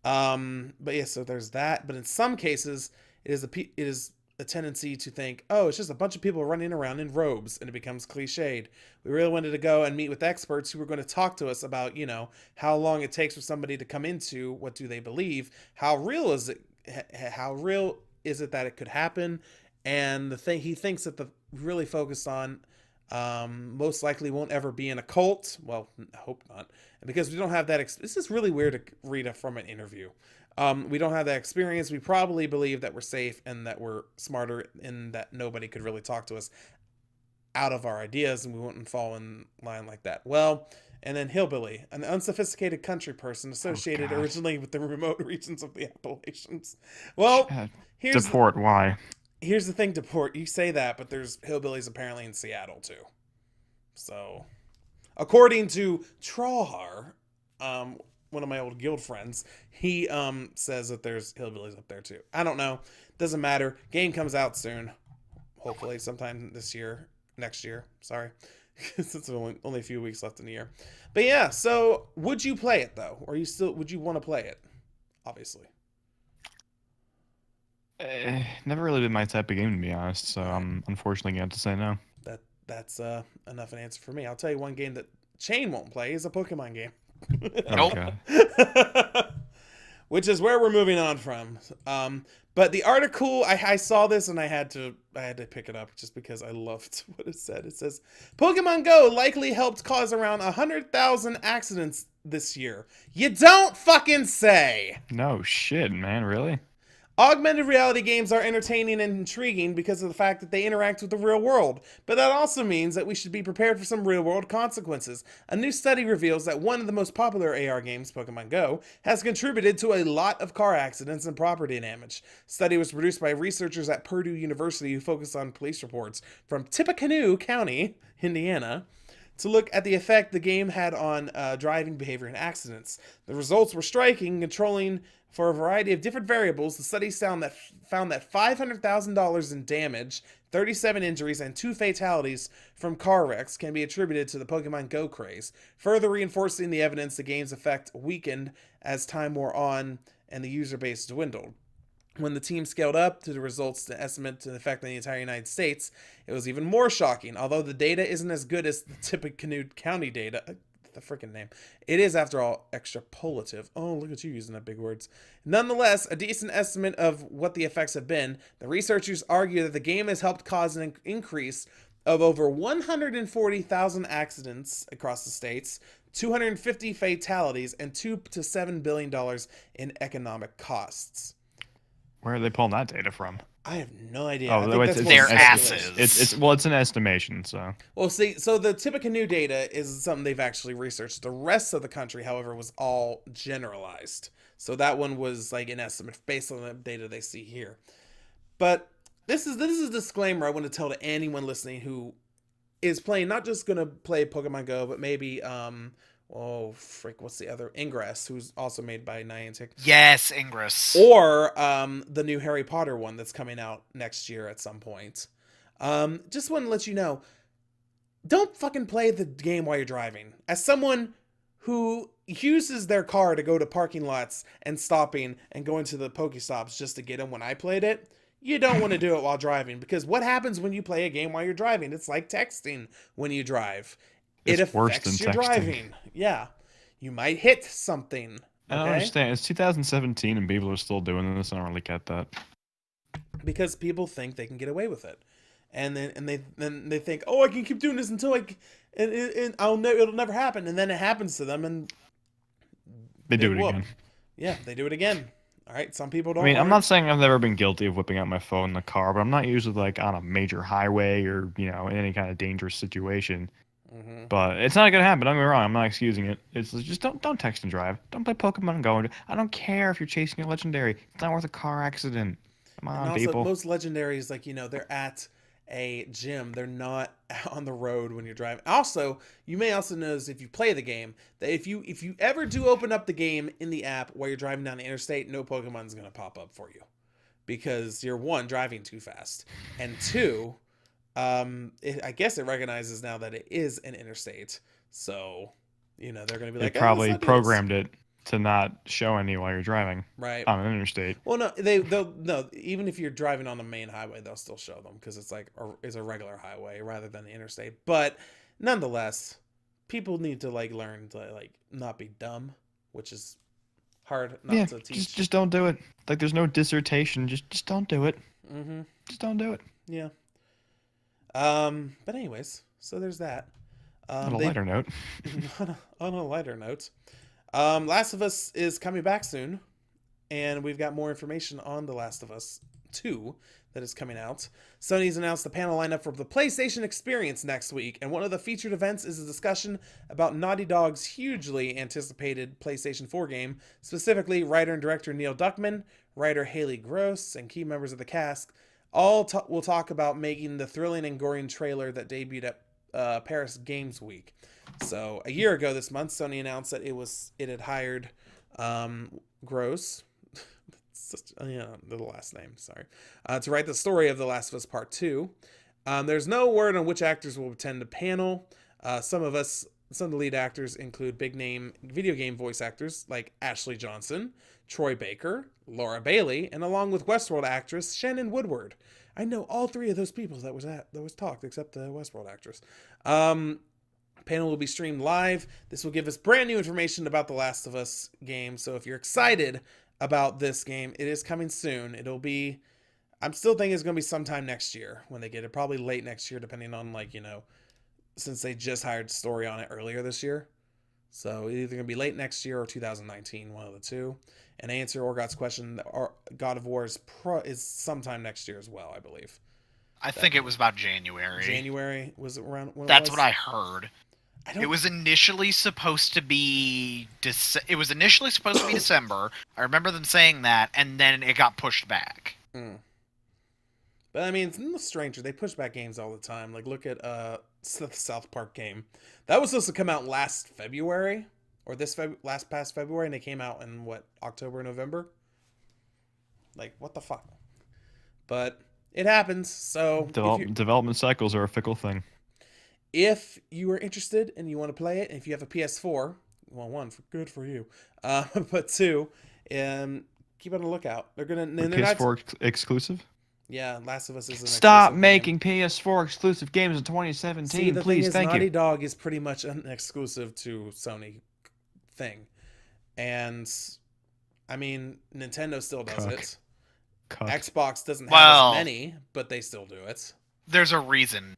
But yeah, so there's that. But in some cases, it is a tendency to think, oh, it's just a bunch of people running around in robes, and it becomes cliched. We really wanted to go and meet with experts who were going to talk to us about, how long it takes for somebody to come into what do they believe, how real is it that it could happen, and the thing he thinks that the really focused on most likely won't ever be in a cult. Well, I hope not. And because we don't have that, this is really weird to read from an interview. We don't have that experience. We probably believe that we're safe and that we're smarter and that nobody could really talk to us out of our ideas and we wouldn't fall in line like that. Well, and then hillbilly, an unsophisticated country person associated originally with the remote regions of the Appalachians. Well, Deport, why? Here's the thing, Deport. You say that, but there's hillbillies apparently in Seattle too. So, according to Trawhar, one of my old guild friends, he says that there's hillbillies up there too. I don't know. Doesn't matter. Game comes out soon. Hopefully sometime next year. Sorry. It's only a few weeks left in the year. But yeah, so would you play it though? Or would you want to play it? Obviously. Never really been my type of game, to be honest, so I'm unfortunately going to have to say no. That's enough an answer for me. I'll tell you one game that Shane won't play is a Pokemon game. Nope. Which is where we're moving on from. But the article, I saw this and I had to pick it up just because I loved what it said. It says, Pokemon Go likely helped cause around 100,000 accidents this year. You don't fucking say! No shit, man, really? Augmented reality games are entertaining and intriguing because of the fact that they interact with the real world, but that also means that we should be prepared for some real-world consequences. A new study reveals that one of the most popular AR games, Pokemon Go, has contributed to a lot of car accidents and property damage. The study was produced by researchers at Purdue University who focused on police reports from Tippecanoe County, Indiana, to look at the effect the game had on driving behavior and accidents. The results were striking, controlling for a variety of different variables. The study found that $500,000 in damage, 37 injuries, and 2 fatalities from car wrecks can be attributed to the Pokemon Go craze, further reinforcing the evidence the game's effect weakened as time wore on and the user base dwindled. When the team scaled up to the results to estimate the effect on the entire United States, it was even more shocking. Although the data isn't as good as the Tippecanoe County data, the freaking name, it is, after all, extrapolative. Oh, look at you using that big words. Nonetheless, a decent estimate of what the effects have been. The researchers argue that the game has helped cause an increase of over 140,000 accidents across the states, 250 fatalities, and $2 to $7 billion in economic costs. Where are they pulling that data from? I have no idea. Oh, I no, think it's that's Their more speculation. asses. It's an estimation. So Well, see, so the Tippecanoe data is something they've actually researched. The rest of the country, however, was all generalized. So that one was like an estimate based on the data they see here. But this is a disclaimer I want to tell to anyone listening who is playing, not just gonna play Pokemon Go, but maybe what's the other, Ingress, who's also made by Niantic, Yes, Ingress. or the new Harry Potter one that's coming out next year at some point. Just want to let you know, don't fucking play the game while you're driving. As someone who uses their car to go to parking lots and stopping and going to the Pokestops just to get them when I played it, you don't want to do it while driving, because what happens when you play a game while you're driving? It's like texting when you drive. It it's worse affects than your texting. driving. Yeah. You might hit something. I don't understand. It's 2017 and people are still doing this. I don't really get that. Because people think they can get away with it. And then they think, oh, I can keep doing this until it'll never happen. And then it happens to them and They do it again. Yeah, they do it again. All right, some people don't. I mean, I'm not saying I've never been guilty of whipping out my phone in the car, but I'm not usually like on a major highway or, in any kind of dangerous situation. Mm-hmm. But it's not gonna happen. Don't get me wrong. I'm not excusing it. It's just don't text and drive. Don't play Pokemon Go. I don't care if you're chasing a legendary. It's not worth a car accident. Come on, And also, people. most legendaries, they're at a gym. They're not on the road when you're driving. Also, you may also notice if you play the game that if you ever do open up the game in the app while you're driving down the interstate, no Pokemon's gonna pop up for you, because you're, one, driving too fast, and two, I guess it recognizes now that it is an interstate, so they're gonna be like, They probably let's not do programmed it to not show any while you're driving right on an interstate. Well, no, they'll no. Even if you're driving on the main highway, they'll still show them, because it's a regular highway rather than the interstate. But nonetheless, people need to learn to not be dumb, which is hard not to teach. Just don't do it. There's no dissertation. Just don't do it. Mm-hmm. Just don't do it. Yeah. But anyways, so there's that. On a lighter note. on a lighter note, Last of Us is coming back soon, and we've got more information on The Last of Us 2 that is coming out. Sony's announced the panel lineup for the PlayStation Experience next week, and one of the featured events is a discussion about Naughty Dog's hugely anticipated PlayStation 4 game, specifically writer and director Neil Druckmann, writer Haley Gross, and key members of the cast. All will talk about making the thrilling and gory trailer that debuted at Paris Games Week. So a year ago this month, Sony announced that it had hired Gross, the last name, sorry, to write the story of The Last of Us Part 2. There's no word on which actors will attend the panel. Some of the lead actors include big name video game voice actors like Ashley Johnson, Troy Baker, Laura Bailey, and along with Westworld actress Shannon Woodward. I know all three of those people that was talked, except the Westworld actress. Panel will be streamed live. This will give us brand new information about The Last of Us game. So if you're excited about this game, it is coming soon. I'm still thinking it's going to be sometime next year when they get it. Probably late next year, depending on since they just hired Story on it earlier this year. So it's either going to be late next year or 2019, one of the two. And to answer Orgot's question, God of War is sometime next year as well, I believe. I think it was about January. January was around when That's what I heard. It was initially supposed to be December. I remember them saying that, and then it got pushed back. Mm. But I mean, it's no stranger. They push back games all the time. Look at the South Park game. That was supposed to come out last February, or past February, and they came out in October, November. What the fuck? But it happens. So development cycles are a fickle thing. If you are interested and you want to play it, and if you have a PS4, well, one, good for you. But two, keep on the lookout. They're PS4 exclusive? Yeah, Last of Us is an Stop exclusive making game. PS4 exclusive games in 2017, See, the please. Thing is, thank Naughty you. Dog is pretty much an exclusive to Sony thing, and I mean, Nintendo still does it. Xbox doesn't have as many, but they still do it. There's a reason.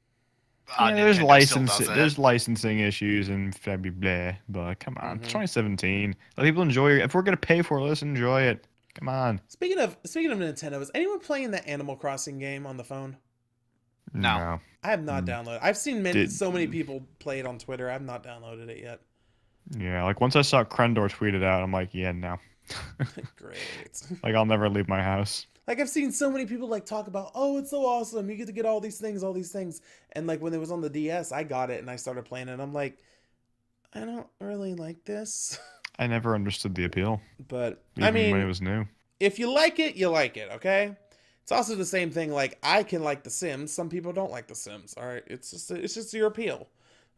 There's licensing issues and blah, but come on, It's 2017. Let people enjoy it. If we're gonna pay for it, let's enjoy it. Come on. Speaking of Nintendo, is anyone playing the Animal Crossing game on the phone? No. I have not downloaded. I've seen so many Did- people play it on Twitter. I've not downloaded it yet. Yeah, like once I saw Krendor tweet it out, I'm like, yeah, no. Great. Like I'll never leave my house. Like I've seen so many people like talk about, oh, it's so awesome. You get to get all these things. And like when it was on the DS, I got it and I started playing it. And I'm like, I don't really like this. I never understood the appeal. But Even I mean, when it was new. if you like it, you like it, okay? It's also the same thing. Like I can like The Sims. Some people don't like The Sims. All right, it's just your appeal.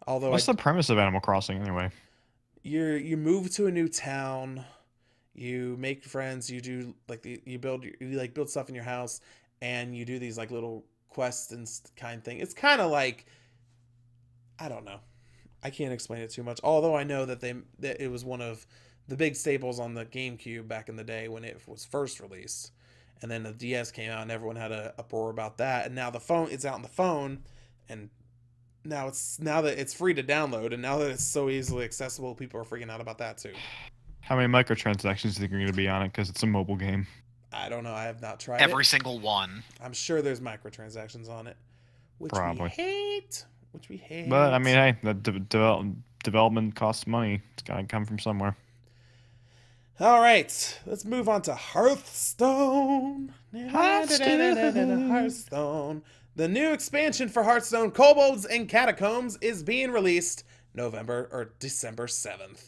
Although What's the premise of Animal Crossing anyway? you move to a new town, you make friends, you do like you build stuff in your house, and you do these like little quests and kind thing. It's kind of like, I don't know, I can't explain it too much. Although I know that it was one of the big staples on the GameCube back in the day when it was first released, and then the DS came out and everyone had a uproar about that. And now it's out on the phone, and now that it's free to download, and now that it's so easily accessible, people are freaking out about that too. How many microtransactions do you think are going to be on it? Because it's a mobile game. I don't know. I have not tried Every it. single one. I'm sure there's microtransactions on it, which Probably. we hate. But I mean, hey, the development costs money. It's got to come from somewhere. All right, let's move on to Hearthstone. Hearthstone. The new expansion for Hearthstone, Kobolds and Catacombs, is being released December 7th.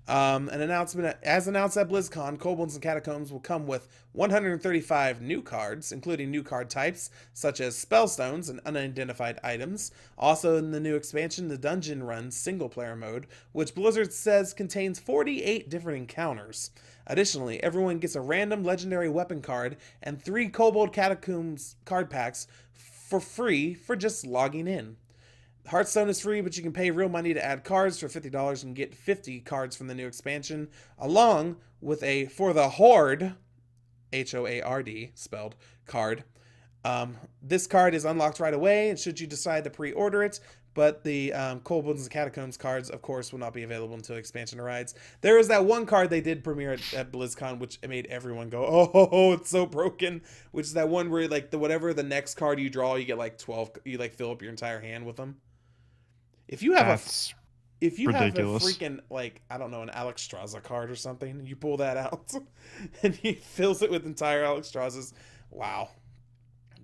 An announcement, as announced at BlizzCon, Kobolds and Catacombs will come with 135 new cards, including new card types such as spellstones and unidentified items. Also in the new expansion, the Dungeon Run single-player mode, which Blizzard says contains 48 different encounters. Additionally, everyone gets a random legendary weapon card and 3 Kobold Catacombs card packs for free for just logging in. Hearthstone is free, but you can pay real money to add cards. For $50 and get 50 cards from the new expansion, along with a For the Horde, Hoard spelled, card. This card is unlocked right away, and should you decide to pre-order it, but the Kobolds and Catacombs cards, of course, will not be available until expansion arrives. There was that one card they did premiere at BlizzCon, which made everyone go, oh, it's so broken. Which is that one where like whatever the next card you draw, you get like 12, you like fill up your entire hand with them. If you have ridiculous. a freaking, like, I don't know, an Alexstrasza card or something, you pull that out and he fills it with entire Alexstrazzas, wow.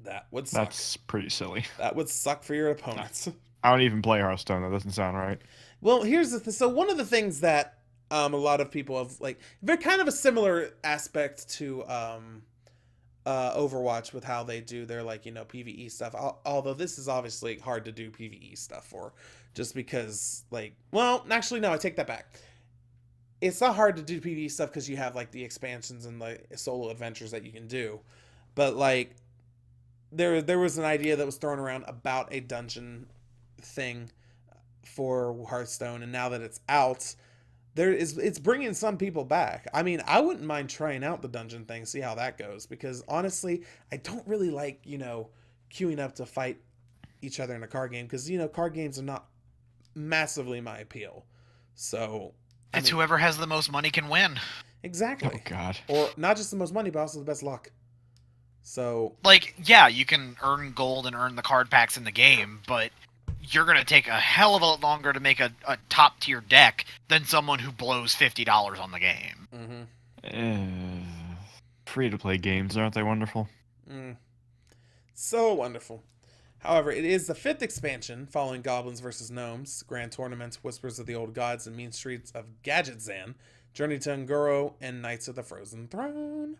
That would suck. That's pretty silly. That would suck for your opponents. I don't even play Hearthstone. That doesn't sound right. Well, here's the thing. So one of the things that a lot of people have, like, they're kind of a similar aspect to Overwatch with how they do their, like, PvE stuff. Although this is obviously hard to do PvE stuff for, just because, like, well, actually, no, I take that back. It's not hard to do PvE stuff because you have, like, the expansions and the solo adventures that you can do. But, like, there was an idea that was thrown around about a dungeon thing for Hearthstone, and now that it's out, it's bringing some people back. I mean, I wouldn't mind trying out the dungeon thing, see how that goes, because honestly, I don't really like, queuing up to fight each other in a card game, because, card games are not massively my appeal. So It's whoever has the most money can win. Exactly. Oh God. Or not just the most money, but also the best luck. So, like, yeah, you can earn gold and earn the card packs in the game, but you're going to take a hell of a lot longer to make a top tier deck than someone who blows $50 on the game. Free to play games, aren't they wonderful? So wonderful. However, it is the 5th expansion following Goblins vs. Gnomes, Grand Tournament, Whispers of the Old Gods, and Mean Streets of Gadgetzan, Journey to Ungoro, and Knights of the Frozen Throne.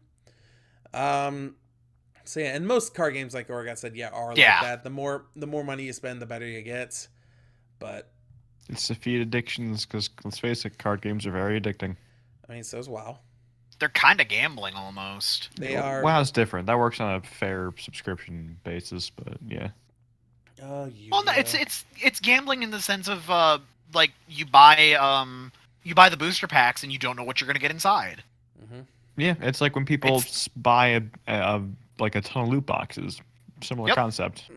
So yeah, and most card games, like Oregon said, are like that. The more money you spend, the better you get. But it's to feed addictions, because let's face it, card games are very addicting. I mean, so is WoW. They're kind of gambling almost. They are. WoW's different. That works on a fair subscription basis, but yeah. Well, no, it's gambling in the sense of like you buy the booster packs and you don't know what you're gonna get inside. Yeah, it's like when people buy a ton of loot boxes. Similar concept.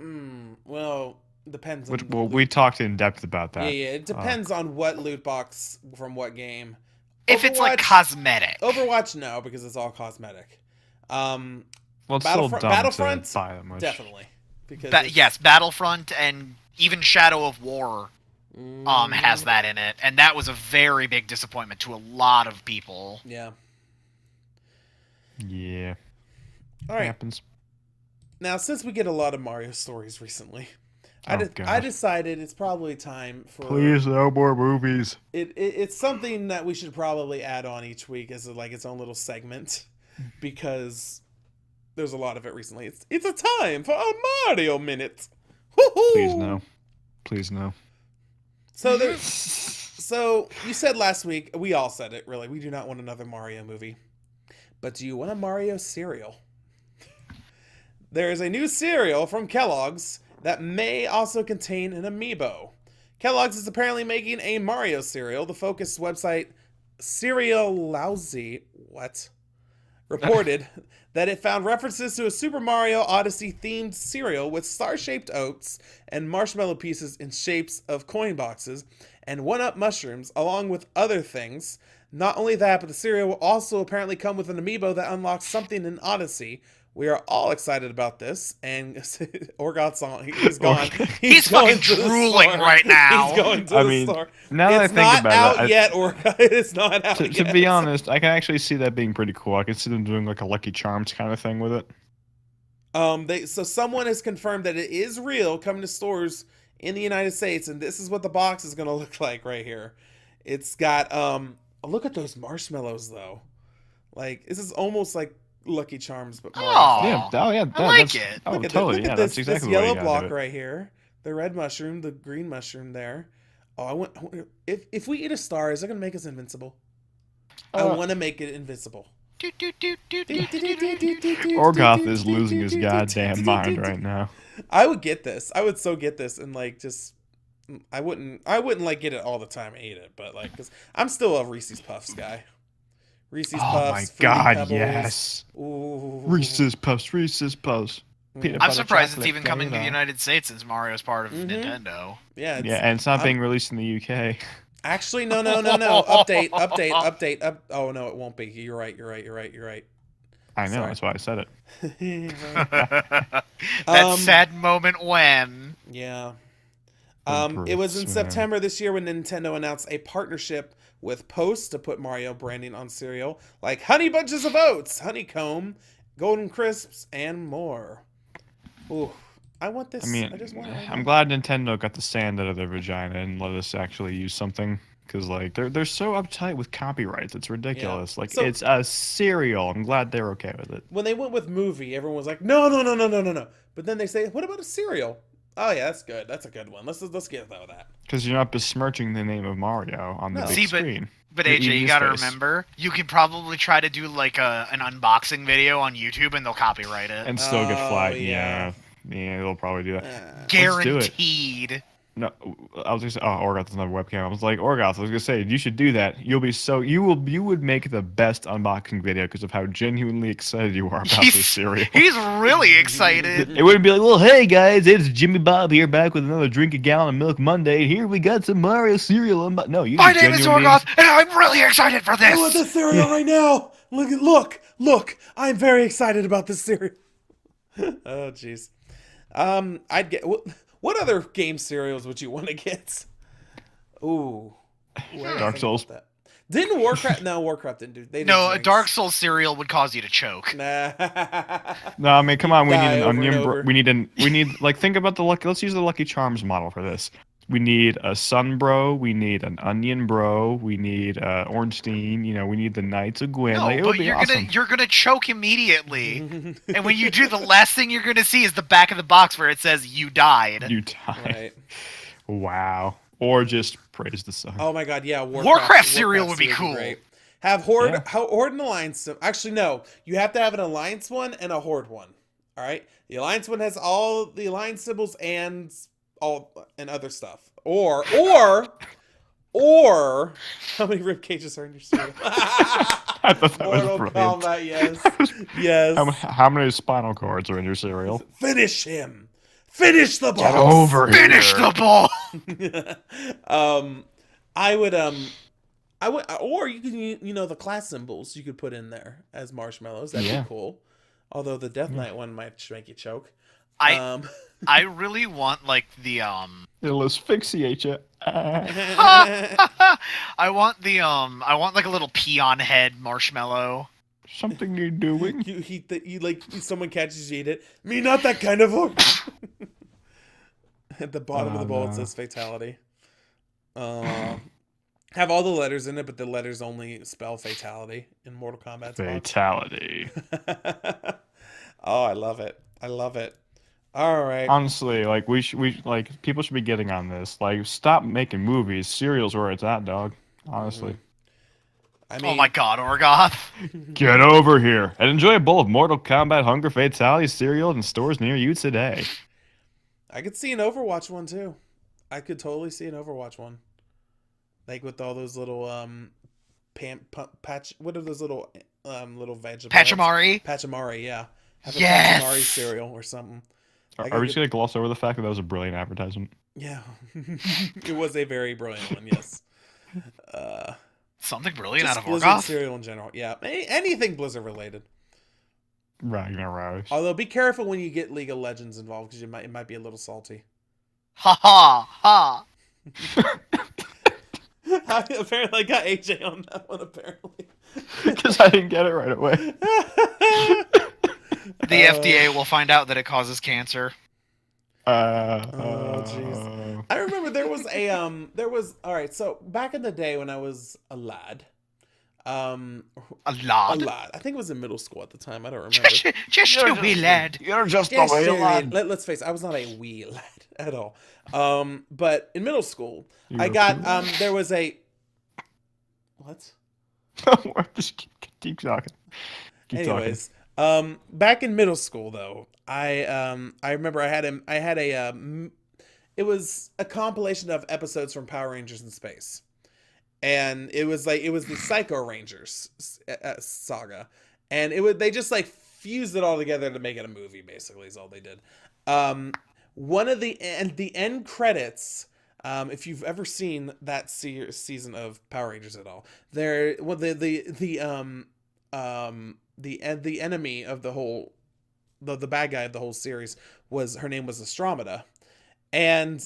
Well, depends. We talked in depth about that. Yeah, it depends on what loot box from what game. If it's like cosmetic. Overwatch, no, because it's all cosmetic. Well, it's still dumb Battlefront, to buy that much. definitely. Because yes, Battlefront and even Shadow of War has that in it, and that was a very big disappointment to a lot of people. Yeah. Yeah. All right. Happens. Now, since we get a lot of Mario stories recently, I decided it's probably time for... Please, no more movies. It's something that we should probably add on each week as like its own little segment, because there's a lot of it recently. It's a time for a Mario Minute. Woo-hoo! Please no. Please no. So you said last week, we all said it, really, we do not want another Mario movie. But do you want a Mario cereal? There is a new cereal from Kellogg's that may also contain an amiibo. Kellogg's is apparently making a Mario cereal. The Focus website Cerealowsy reported that it found references to a Super Mario Odyssey themed cereal with star-shaped oats and marshmallow pieces in shapes of coin boxes and 1-up mushrooms, along with other things. Not only that, but the cereal will also apparently come with an amiibo that unlocks something in Odyssey. We are all excited about this, and Orgoth's on. He's gone. He's fucking drooling right now. He's going to the store. Now that I think about it, yet, Orgot. It's not out yet. To be honest, I can actually see that being pretty cool. I can see them doing like a Lucky Charms kind of thing with it. So someone has confirmed that it is real, coming to stores in the United States, and this is what the box is going to look like right here. It's got look at those marshmallows though. Like, this is almost like Lucky Charms, but more. Yeah, I like it. Oh, look at totally. look at That's this exactly yellow what block right here. The red mushroom, the green mushroom there. Oh, I want. If we eat a star, is it gonna make us invincible? I want to make it invincible. Orgoth is losing his goddamn mind right now. I would get this. I would so get this, and like just. I wouldn't like get it all the time and eat it, but like, cause I'm still a Reese's Puffs guy. Reese's Puffs. Oh my god, Pebbles. yes. Ooh. Reese's Puffs. I'm surprised it's even coming to the United States since Mario's part of Nintendo. Yeah. And it's not being released in the UK. Actually, no. Update. Oh no, it won't be. You're right. I know. Sorry. That's why I said it. That sad moment when. Yeah. It was in September this year when Nintendo announced a partnership with Post to put Mario branding on cereal, like Honey Bunches of Oats, Honeycomb, Golden Crisps, and more. Ooh, I want this. I just want it. I'm glad Nintendo got the sand out of their vagina and let us actually use something, because like they're so uptight with copyrights. It's ridiculous. Yeah. Like, it's a cereal. I'm glad they're okay with it. When they went with movie, everyone was like, no. But then they say, what about a cereal? Oh yeah, that's good. That's a good one. Let's get that. Because you're not besmirching the name of Mario on the big screen. But AJ, you gotta remember, you could probably try to do like an unboxing video on YouTube, and they'll copyright it and still get flagged. Yeah, they'll probably do that. Guaranteed. No, I was gonna say, Orgoth doesn't have a webcam. I was like, Orgoth, I was gonna say, you should do that. You would make the best unboxing video because of how genuinely excited you are about this cereal. He's really excited. It wouldn't be like, well, hey guys, it's Jimmy Bob here, back with another Drink a Gallon of Milk Monday. Here we got some Mario cereal. No, you. My name is Orgoth, and I'm really excited for this. I want this cereal right now. Look! I'm very excited about this cereal. Oh, jeez. I'd get. What other game cereals would you want to get? Ooh. Dark Souls. Didn't Warcraft? No, Warcraft didn't do. A Dark Souls cereal would cause you to choke. Nah. No, I mean, come on. We need an onion. We need like, think about the Lucky. Let's use the Lucky Charms model for this. We need a Sun Bro. We need an Onion Bro. We need Ornstein. We need the Knights of Gwyn. No, but you're gonna choke immediately. And when you do, the last thing you're gonna see is the back of the box where it says "You died." You died. Right. Wow. Or just praise the sun. Oh my god, yeah. Warcraft cereal would be cool. Great. Have Horde, Horde and Alliance. Actually, no. You have to have an Alliance one and a Horde one. All right. The Alliance one has all the Alliance symbols and other stuff. Or how many rib cages are in your cereal? I thought that Mortal was Kombat, yes. How many spinal cords are in your cereal? Finish him. Finish the ball. Get over Finish here. the ball. I I would, or you could, the class symbols you could put in there as marshmallows. That'd be cool. Although the Death Knight one might make you choke. I really want like the It'll asphyxiate you. I want like a little peon head marshmallow. Something you're doing. You like someone catches you, eat it. Me not that kind of hook. At the bottom of the bowl it says fatality. Have all the letters in it, but the letters only spell fatality in Mortal Kombat. Fatality. Oh, I love it. I love it. All right. Honestly, like people should be getting on this. Like, stop making movies. Cereal's where it's at, dog. Honestly. I mean, oh my God, Orgoth! Get over here and enjoy a bowl of Mortal Kombat Hunger Fatality cereal in stores near you today. I could see an Overwatch one too. I could totally see an Overwatch one, like with all those little patch. What are those little vegetables? Pachamari. Pachamari, yeah. Have a Yes! Pachamari cereal or something. Are we just gonna gloss over the fact that was a brilliant advertisement? Yeah, it was a very brilliant one. Yes. Something brilliant Just out of Blizzard Orgoth. cereal in general. Yeah, anything Blizzard related. Ragnarok. Although be careful when you get League of Legends involved because it might be a little salty. Ha ha ha! Apparently, I got AJ on that one. Apparently, Because I didn't get it right away. The FDA will find out that it causes cancer. Oh jeez. I remember there was all right, so back in the day when I was a lad. A lad? I think it was in middle school at the time. I don't remember. Just a wee lad. You're just a wee lad. Let's face it, I was not a wee lad at all. But in middle school, I You're got there was a what? Just keep talking. Anyways, back in middle school though, I remember I had a it was a compilation of episodes from Power Rangers in Space. And it was the Psycho Rangers saga. And they just like fused it all together to make it a movie, basically is all they did. One of the end credits, if you've ever seen that season of Power Rangers at all, the enemy of the whole, the bad guy of the whole series her name was Astromeda. And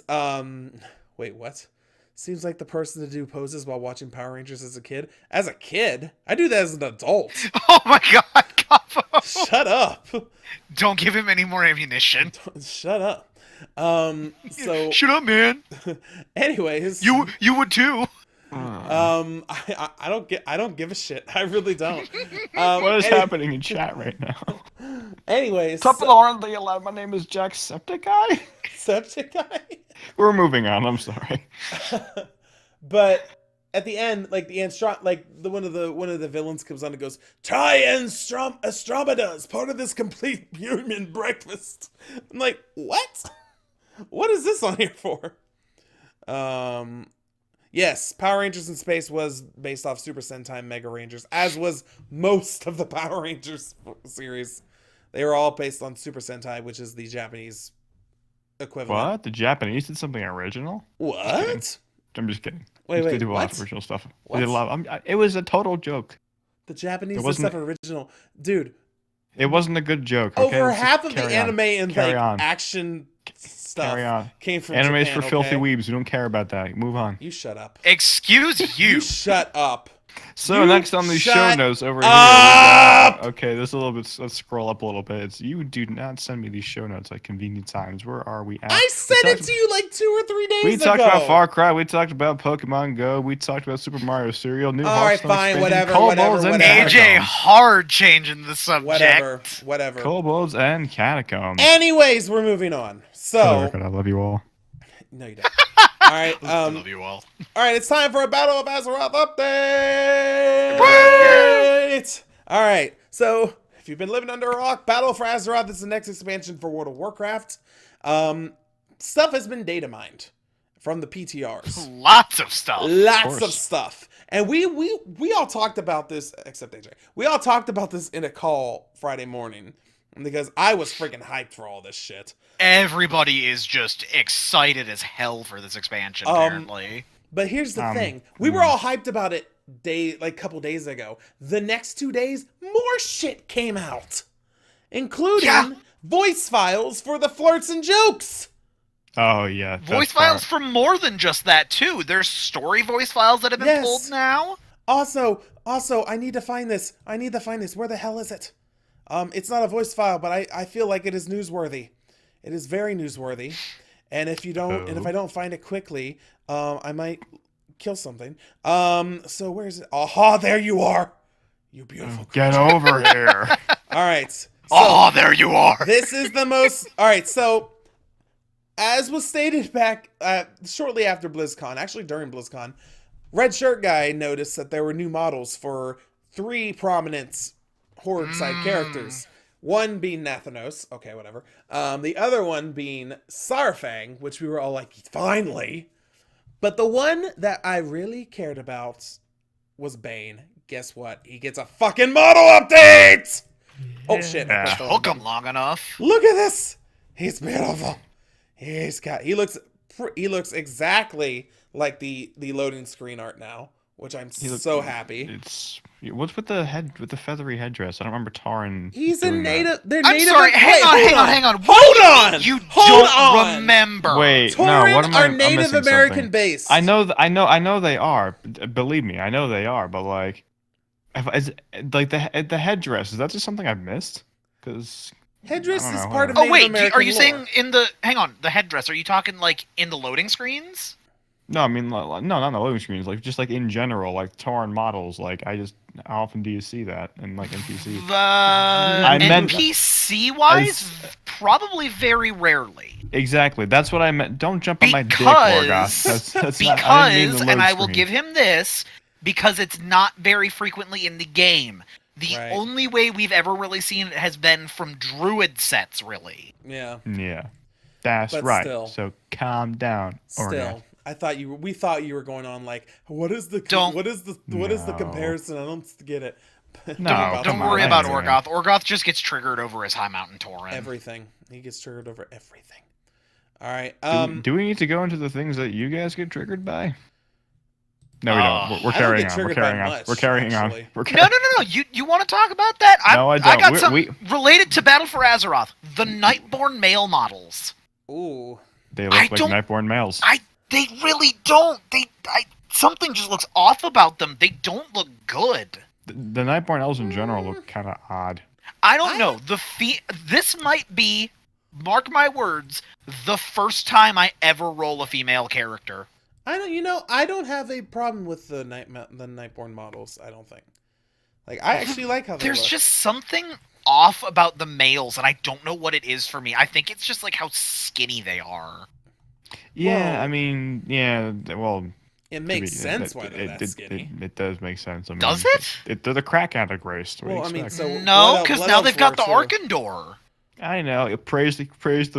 wait, what? Seems like the person to do poses while watching Power Rangers as a kid. As a kid? I do that as an adult. Oh my God, Capo! Shut up. Don't give him any more ammunition. Shut up. Shut up, man. Anyways, you would too. I don't give a shit. I really don't. What is happening in chat right now? Anyways, Top of the horn, my name is Jacksepticeye. Septiceye. We're moving on. I'm sorry. But at the end, like one of the villains comes on and goes, "Try Astromeda as part of this complete human breakfast." I'm like, what? What is this on here for? Yes, Power Rangers in Space was based off Super Sentai Mega Rangers, as was most of the Power Rangers series. They were all based on Super Sentai, which is the Japanese equivalent. What? The Japanese did something original? What? I'm just kidding. Wait, They do a lot what? of original stuff. What? They did a lot. It was a total joke. The Japanese It did wasn't- stuff original. Dude, It wasn't a good joke. Okay? over Let's just half of the carry on. anime and Carry like on. action stuff Carry on. came from Anime's Japan, for filthy okay? weebs. We don't care about that. Move on. You shut up. Excuse you. You shut up. So You next on these show shut notes over up! here. Okay, this is a little bit. Let's scroll up a little bit. You do not send me these show notes at convenient times. Where are we at? I sent it to you like 2 or 3 days ago. We talked about Far Cry. We talked about Pokemon Go. We talked about Super Mario Cereal. New All right, Hearthstone fine, expansion, whatever, Kobolds whatever, and whatever. AJ Catacombs. hard changing the subject. Whatever. Kobolds and Catacombs. Anyways, we're moving on. So, I love you all. no, you don't. All right, I love you all. all right, it's time for a Battle of Azeroth update. All right, so if you've been living under a rock, Battle for Azeroth is the next expansion for World of Warcraft. Stuff has been data mined from the PTRs. Lots of stuff. Lots of stuff. And we all talked about this, except AJ. We all talked about this in a call Friday morning because I was freaking hyped for all this shit. Everybody is just excited as hell for this expansion, apparently. But here's the thing. We were all hyped about it couple days ago. The next 2 days, more shit came out, including voice files for the flirts and jokes. Oh yeah, voice files for more than just that too. There's story voice files that have been pulled now. Also, I need to find this. Where the hell is it? It's not a voice file, but I feel like it is newsworthy. It is very newsworthy. And if I don't find it quickly, I might kill something. So where is it? Aha, there you are. You beautiful creature. Get over here. All right. So, there you are. This is the most... All right, so... As was stated back shortly after BlizzCon, actually during BlizzCon, Red Shirt Guy noticed that there were new models for 3 prominent Horde side characters. One being Nathanos, okay, whatever. The other one being Sarfang, which we were all like, finally. But the one that I really cared about was Bane. Guess what? He gets a fucking model update! Oh shit. Hook him long enough. Look at this! He's beautiful. He looks exactly like the loading screen art now, which I'm so happy. What's with the feathery headdress? I don't remember Tauren. He's a native. They're I'm native. sorry. Hang on. Hold on. You Hold don't on. remember? Wait, Tauren no. What am I? are Native American something. based. I know they are. Believe me, I know they are. But like, the headdress, is that just something I've missed? Because headdress is part of Native American are you lore. saying hang on, the headdress, are you talking like in the loading screens? No, I mean, no, not in the loading screens. Like, just like in general, like Tauren models. Like, how often do you see that in like NPCs? NPC wise, probably very rarely. Exactly. That's what I meant. Don't jump on my dick, Orgoth. That's not, I didn't mean the and I load will screen. give him this, because it's not very frequently in the game. The only way we've ever really seen it has been from druid sets, really. Yeah. Yeah. That's right. Still, so calm down. Still. We thought you were going on like, what is the comparison? I don't get it. Don't worry about Orgoth. Orgoth just gets triggered over his High Mountain Tauren. Everything. He gets triggered over everything. All right. Do we need to go into the things that you guys get triggered by? No, we don't. We're carrying on. We're carrying on. No. You want to talk about that? No, I don't. I got something related to Battle for Azeroth. The Nightborn male models. Ooh. They look like Nightborn males. They really don't. Something just looks off about them. They don't look good. The Nightborn elves in general look kind of odd. I don't know. This might be, mark my words, the first time I ever roll a female character. I don't have a problem with the Nightborn models. I don't think. Like, I actually like how they look. There's just something off about the males, and I don't know what it is for me. I think it's just like how skinny they are. Yeah, well, I mean, yeah. Well, it makes sense why they're that skinny. It does make sense. I mean, does it? They're the crack addict race. Well, I mean, so no, because now they've got the Arkandor. I know. Praise the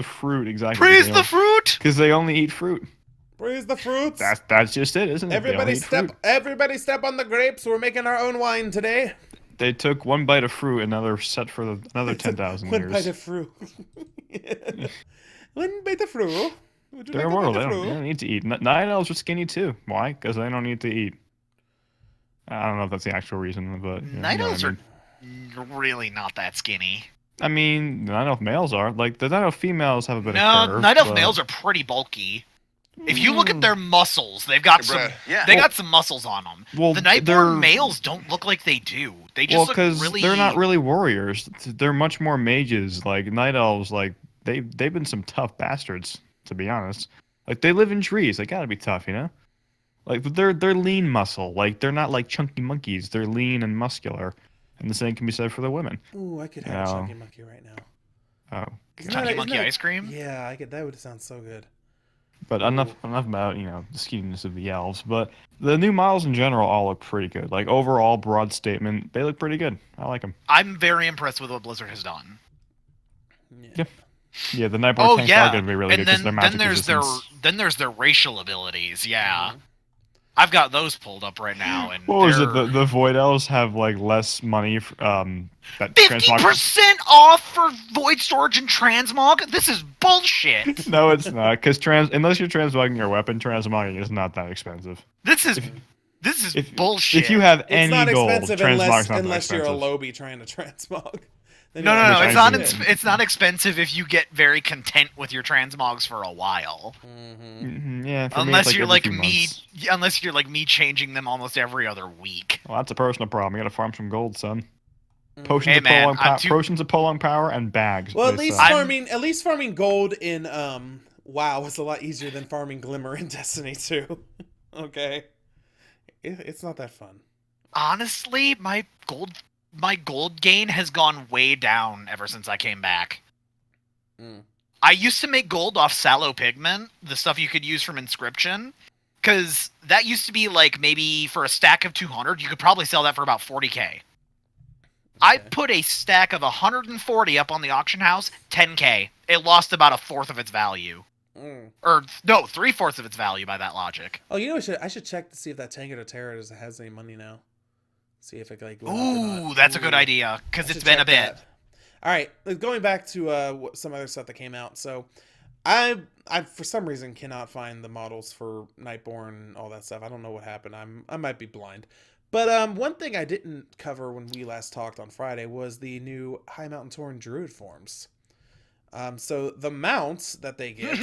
fruit, exactly. Praise the fruit, because they only eat fruit. Praise the fruits. That's just it, isn't it? Everybody step on the grapes. We're making our own wine today. They took one bite of fruit, another set for another 10,000 years. One bite of fruit. One bite of fruit. They're immortal. They don't need to eat. Night elves are skinny too. Why? Because they don't need to eat. I don't know if that's the actual reason, but night elves are really not that skinny. I mean, the night elf males are. Like, the night elf females have a bit of curve. No, night elf males are pretty bulky. If you look at their muscles, they've got got some muscles on them. Well, the Nightborn males don't look like they do. They just look really... they're not really warriors. They're much more mages. Like, night elves, like, they've been some tough bastards, to be honest. Like, they live in trees. They gotta be tough, you know? Like, they're lean muscle. Like, they're not like chunky monkeys. They're lean and muscular. And the same can be said for the women. Ooh, I could have a chunky monkey right now. Oh. Chunky monkey ice cream? Yeah, that would sound so good. But enough about, the skinniness of the elves. But the new models in general all look pretty good. Like, overall, broad statement, they look pretty good. I like them. I'm very impressed with what Blizzard has done. Yeah, the Nightborn tanks are going to be really good because they're magic then there's their racial abilities, yeah. Mm-hmm. I've got those pulled up right now. And what was it? The Void Elves have, like, less money, that 50% off for Void Storage and Transmog? This is bullshit! No, it's not, because unless you're transmogging your weapon, transmogging is not that expensive. This is This is If bullshit. if you have It's any not gold, expensive transmog's not that unless you're a expensive. Lobby trying to transmog. Then No, you're no, like, no. Which It's I not. do. It's not expensive if you get very content with your transmogs for a while. Yeah, for me, it's Unless like you're every like few me. months. Unless you're like me, changing them almost every other week. Well, that's a personal problem. You gotta farm some gold, son. Potions Hey, of man, prolonged I'm power, too- potions of prolonged power, and bags. Well, they sell. at least farming gold in WoW is a lot easier than farming Glimmer in Destiny 2. Okay, it's not that fun. Honestly, my gold gain has gone way down ever since I came back. I used to make gold off sallow pigment, the stuff you could use from Inscription, because that used to be like maybe for a stack of 200, you could probably sell that for about 40k. I put a stack of 140 up on the auction house, 10k. It lost about a fourth of its value. Or, no, 3/4 of its value by that logic. Oh, you know, I should check to see if that Tango de Terra has any money now. See if it like. Ooh, that's a good idea, because it's been a bit. That. All right, going back to some other stuff that came out. So, I for some reason cannot find the models for Nightborn and all that stuff. I don't know what happened. I might be blind. But one thing I didn't cover when we last talked on Friday was the new High Mountain Tauren Druid forms. So the mount that they get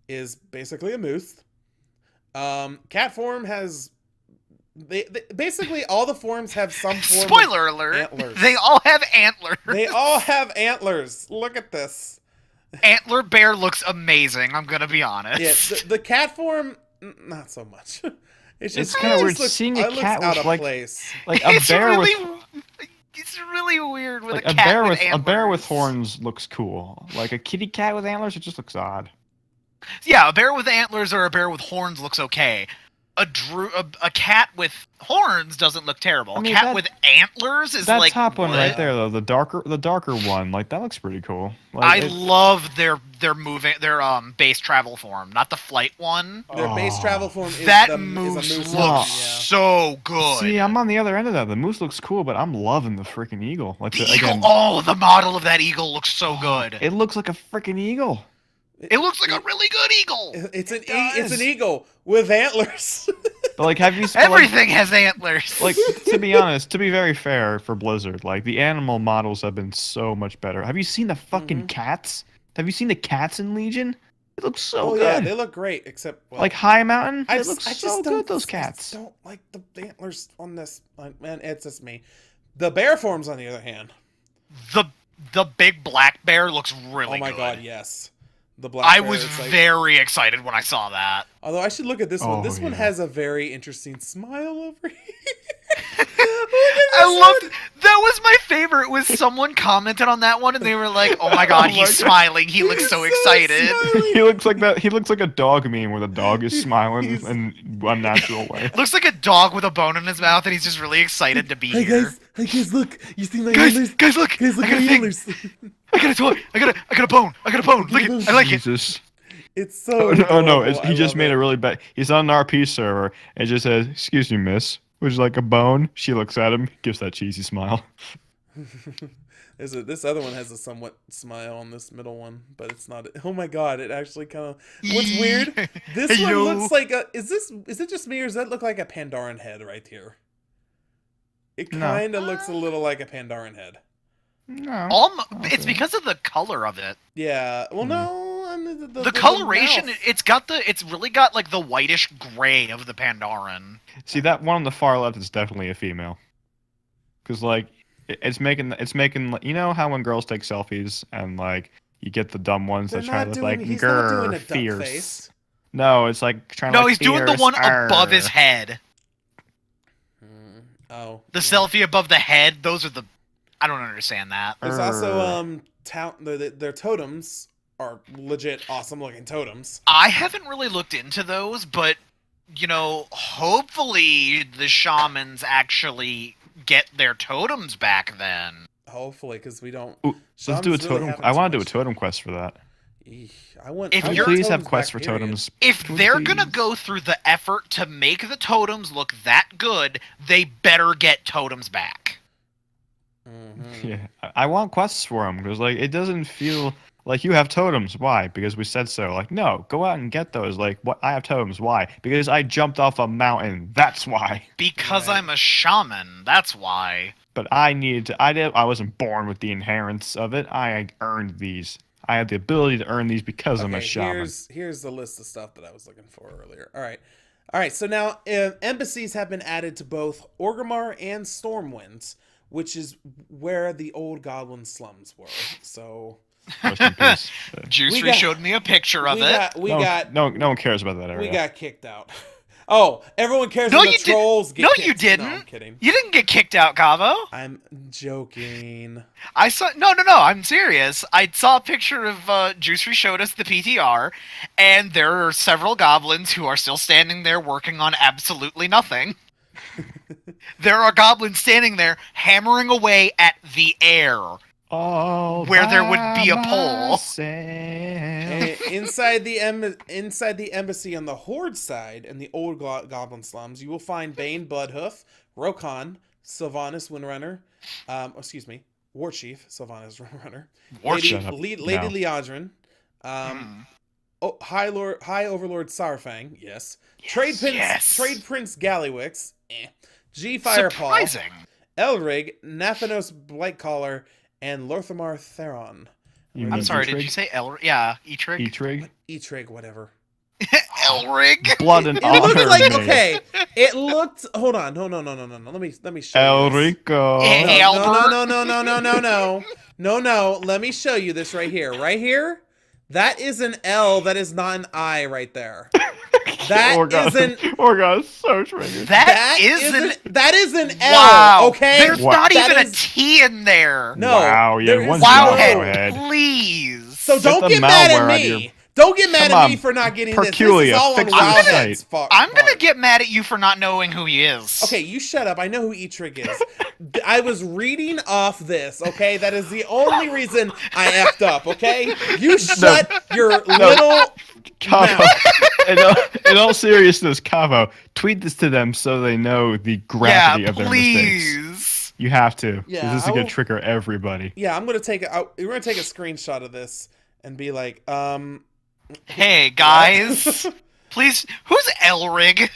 is basically a moose. Cat form has basically all the forms have some form. Spoiler alert! Antlers. They all have antlers. They all have antlers. Look at this. Antler bear looks amazing. I'm gonna be honest. Yeah, the cat form, not so much. It's kind of weird seeing a cat out with of place. like a bear with. It's really weird with Like a cat with a bear with antlers. horns looks cool. Like a kitty cat with antlers, it just looks odd. Yeah, a bear with antlers or a bear with horns looks okay. A cat with horns doesn't look terrible. I mean, a cat with antlers is that like top one what? right there though, the darker one, like that looks pretty cool. I Like, love their base travel form, not the flight one. Their base travel form is That is a moose moose. looks so good. See, I'm on the other end of that. The moose looks cool, but I'm loving the freaking eagle. Like the eagle. Oh, the model of that eagle looks so good. It looks like a freaking eagle. It looks like a really good eagle. It's an eagle with antlers. But like, have you? Everything has antlers. Like, to be honest, to be very fair for Blizzard, like the animal models have been so much better. Have you seen the fucking cats? Have you seen the cats in Legion? It looks so good. Yeah, they look great. Except like High Mountain, it looks so good. Those cats. I don't like the antlers on this. Man, it's just me. The bear forms, on the other hand. The big black bear looks really good. Oh my god, yes. The black I bear, was it's like, very excited when I saw that. although I should look at this one. This one yeah. has a very interesting smile over here. I loved that. Was my favorite. Was someone commented on that one and they were like, "Oh my god, he's smiling. He looks so excited." He looks like that. He looks like a dog meme where the dog is smiling in a unnatural way. Looks like a dog with a bone in his mouth and he's just really excited to be here. Hey guys, look! You see my Guys, antlers? guys, look! Guys, look I at got my a thing. antlers! I got a toy. I got a bone. I got a bone. Look it. I like it. Jesus. It's so. Oh no! adorable. He I just love made it. a really bad. He's on an RP server and it just says, "Excuse me, miss. Would you like a bone?" She looks at him, gives that cheesy smile. This other one has a somewhat smile on this middle one, but it's not. Oh my god! It actually kind of. What's weird? This one looks like a. Is it just me or does that look like a Pandaren head right here? It kind of looks a little like a Pandaren head. No. It's because of the color of it. Yeah. Well, no. I mean, The coloration, mouth. it's really got like the whitish gray of the Pandaren. See that one on the far left is definitely a female. Cause like it's making you know how when girls take selfies and like you get the dumb ones They're that try to not look like doing. He's not doing a duck fierce. face. No, it's like trying to. No, like, he's doing the fierce, one above his arr. head. Oh. The selfie above the head. Those are the. I don't understand that. There's also their totems are legit awesome looking totems. I haven't really looked into those, but you know, hopefully the shamans actually get their totems back then. Hopefully, because we don't. Ooh, let's do a Shamans really totem. haven't I too want to do a much. totem quest for that. I want. If I want you're- Please have totems quests back, for period. totems. If they're gonna Please. go through the effort to make the totems look that good, they better get totems back. Mhm. Yeah, I want quests for them because like it doesn't feel Like, you have totems. Why? Because we said so. Like, no, go out and get those. Like, what? I have totems. Why? Because I jumped off a mountain. That's why. Because Right. I'm a shaman. That's why. But I needed to. I wasn't born with the inherence of it. I earned these. I had the ability to earn these because I'm a shaman. Here's the list of stuff that I was looking for earlier. All right. So now embassies have been added to both Orgrimmar and Stormwind, which is where the old goblin slums were. So Rest in peace. Juicery showed me a picture of it. No one cares about that area. We got kicked out. Oh, everyone cares No, when the you trolls didn't. get No, kicked. you didn't. No, I'm kidding. You didn't get kicked out, Cavo. I'm joking. I saw. No. I'm serious. I saw a picture of Juicery showed us the PTR, and there are several goblins who are still standing there working on absolutely nothing. There are goblins standing there hammering away at the air. All where there would be a by pole. myself. Inside the embassy on the Horde side in the old goblin slums, you will find Bane, Bloodhoof, Rokan, Sylvanas Windrunner, Warchief, Sylvanas Windrunner, Lady Leodrin, High Overlord Sarfang, yes. Trade Prince Gallywix, G Firepaw, Surprising. Elrig, Nathanos Blightcaller, and Lorthamar Theron. I'm sorry, did you say Elrig? Yeah, Etrig? Etrig, whatever. Elrig? Blood and It honor. looked like, me. okay, it looked, hold on, no. Let me show El you this. Rico. Hey, Albert. No, let me show you this right here. That is an L, that is not an I right there. That isn't. Orgon's so triggered. That is an L. Wow. Okay. There's not That even is- a T in there. No. Wow, yeah, there is one's no- Wowhead, please. So don't the get mad at malware out of me. your- Don't get mad Come at me on, for not getting Perculia, this. This is all on fix your Wowhead's site. fault. I'm gonna get mad at you for not knowing who he is. Okay, you shut up. I know who Etrig is. I was reading off this, okay? That is the only reason I effed up, okay? You shut your little Cavo, mouth. in all seriousness, Cavo, tweet this to them so they know the gravity of their mistakes. please. You have to. Yeah, This is I gonna will- trigger everybody. Yeah, I'm gonna take it. We're gonna take a screenshot of this and be like, Hey guys, please. Who's Elrig?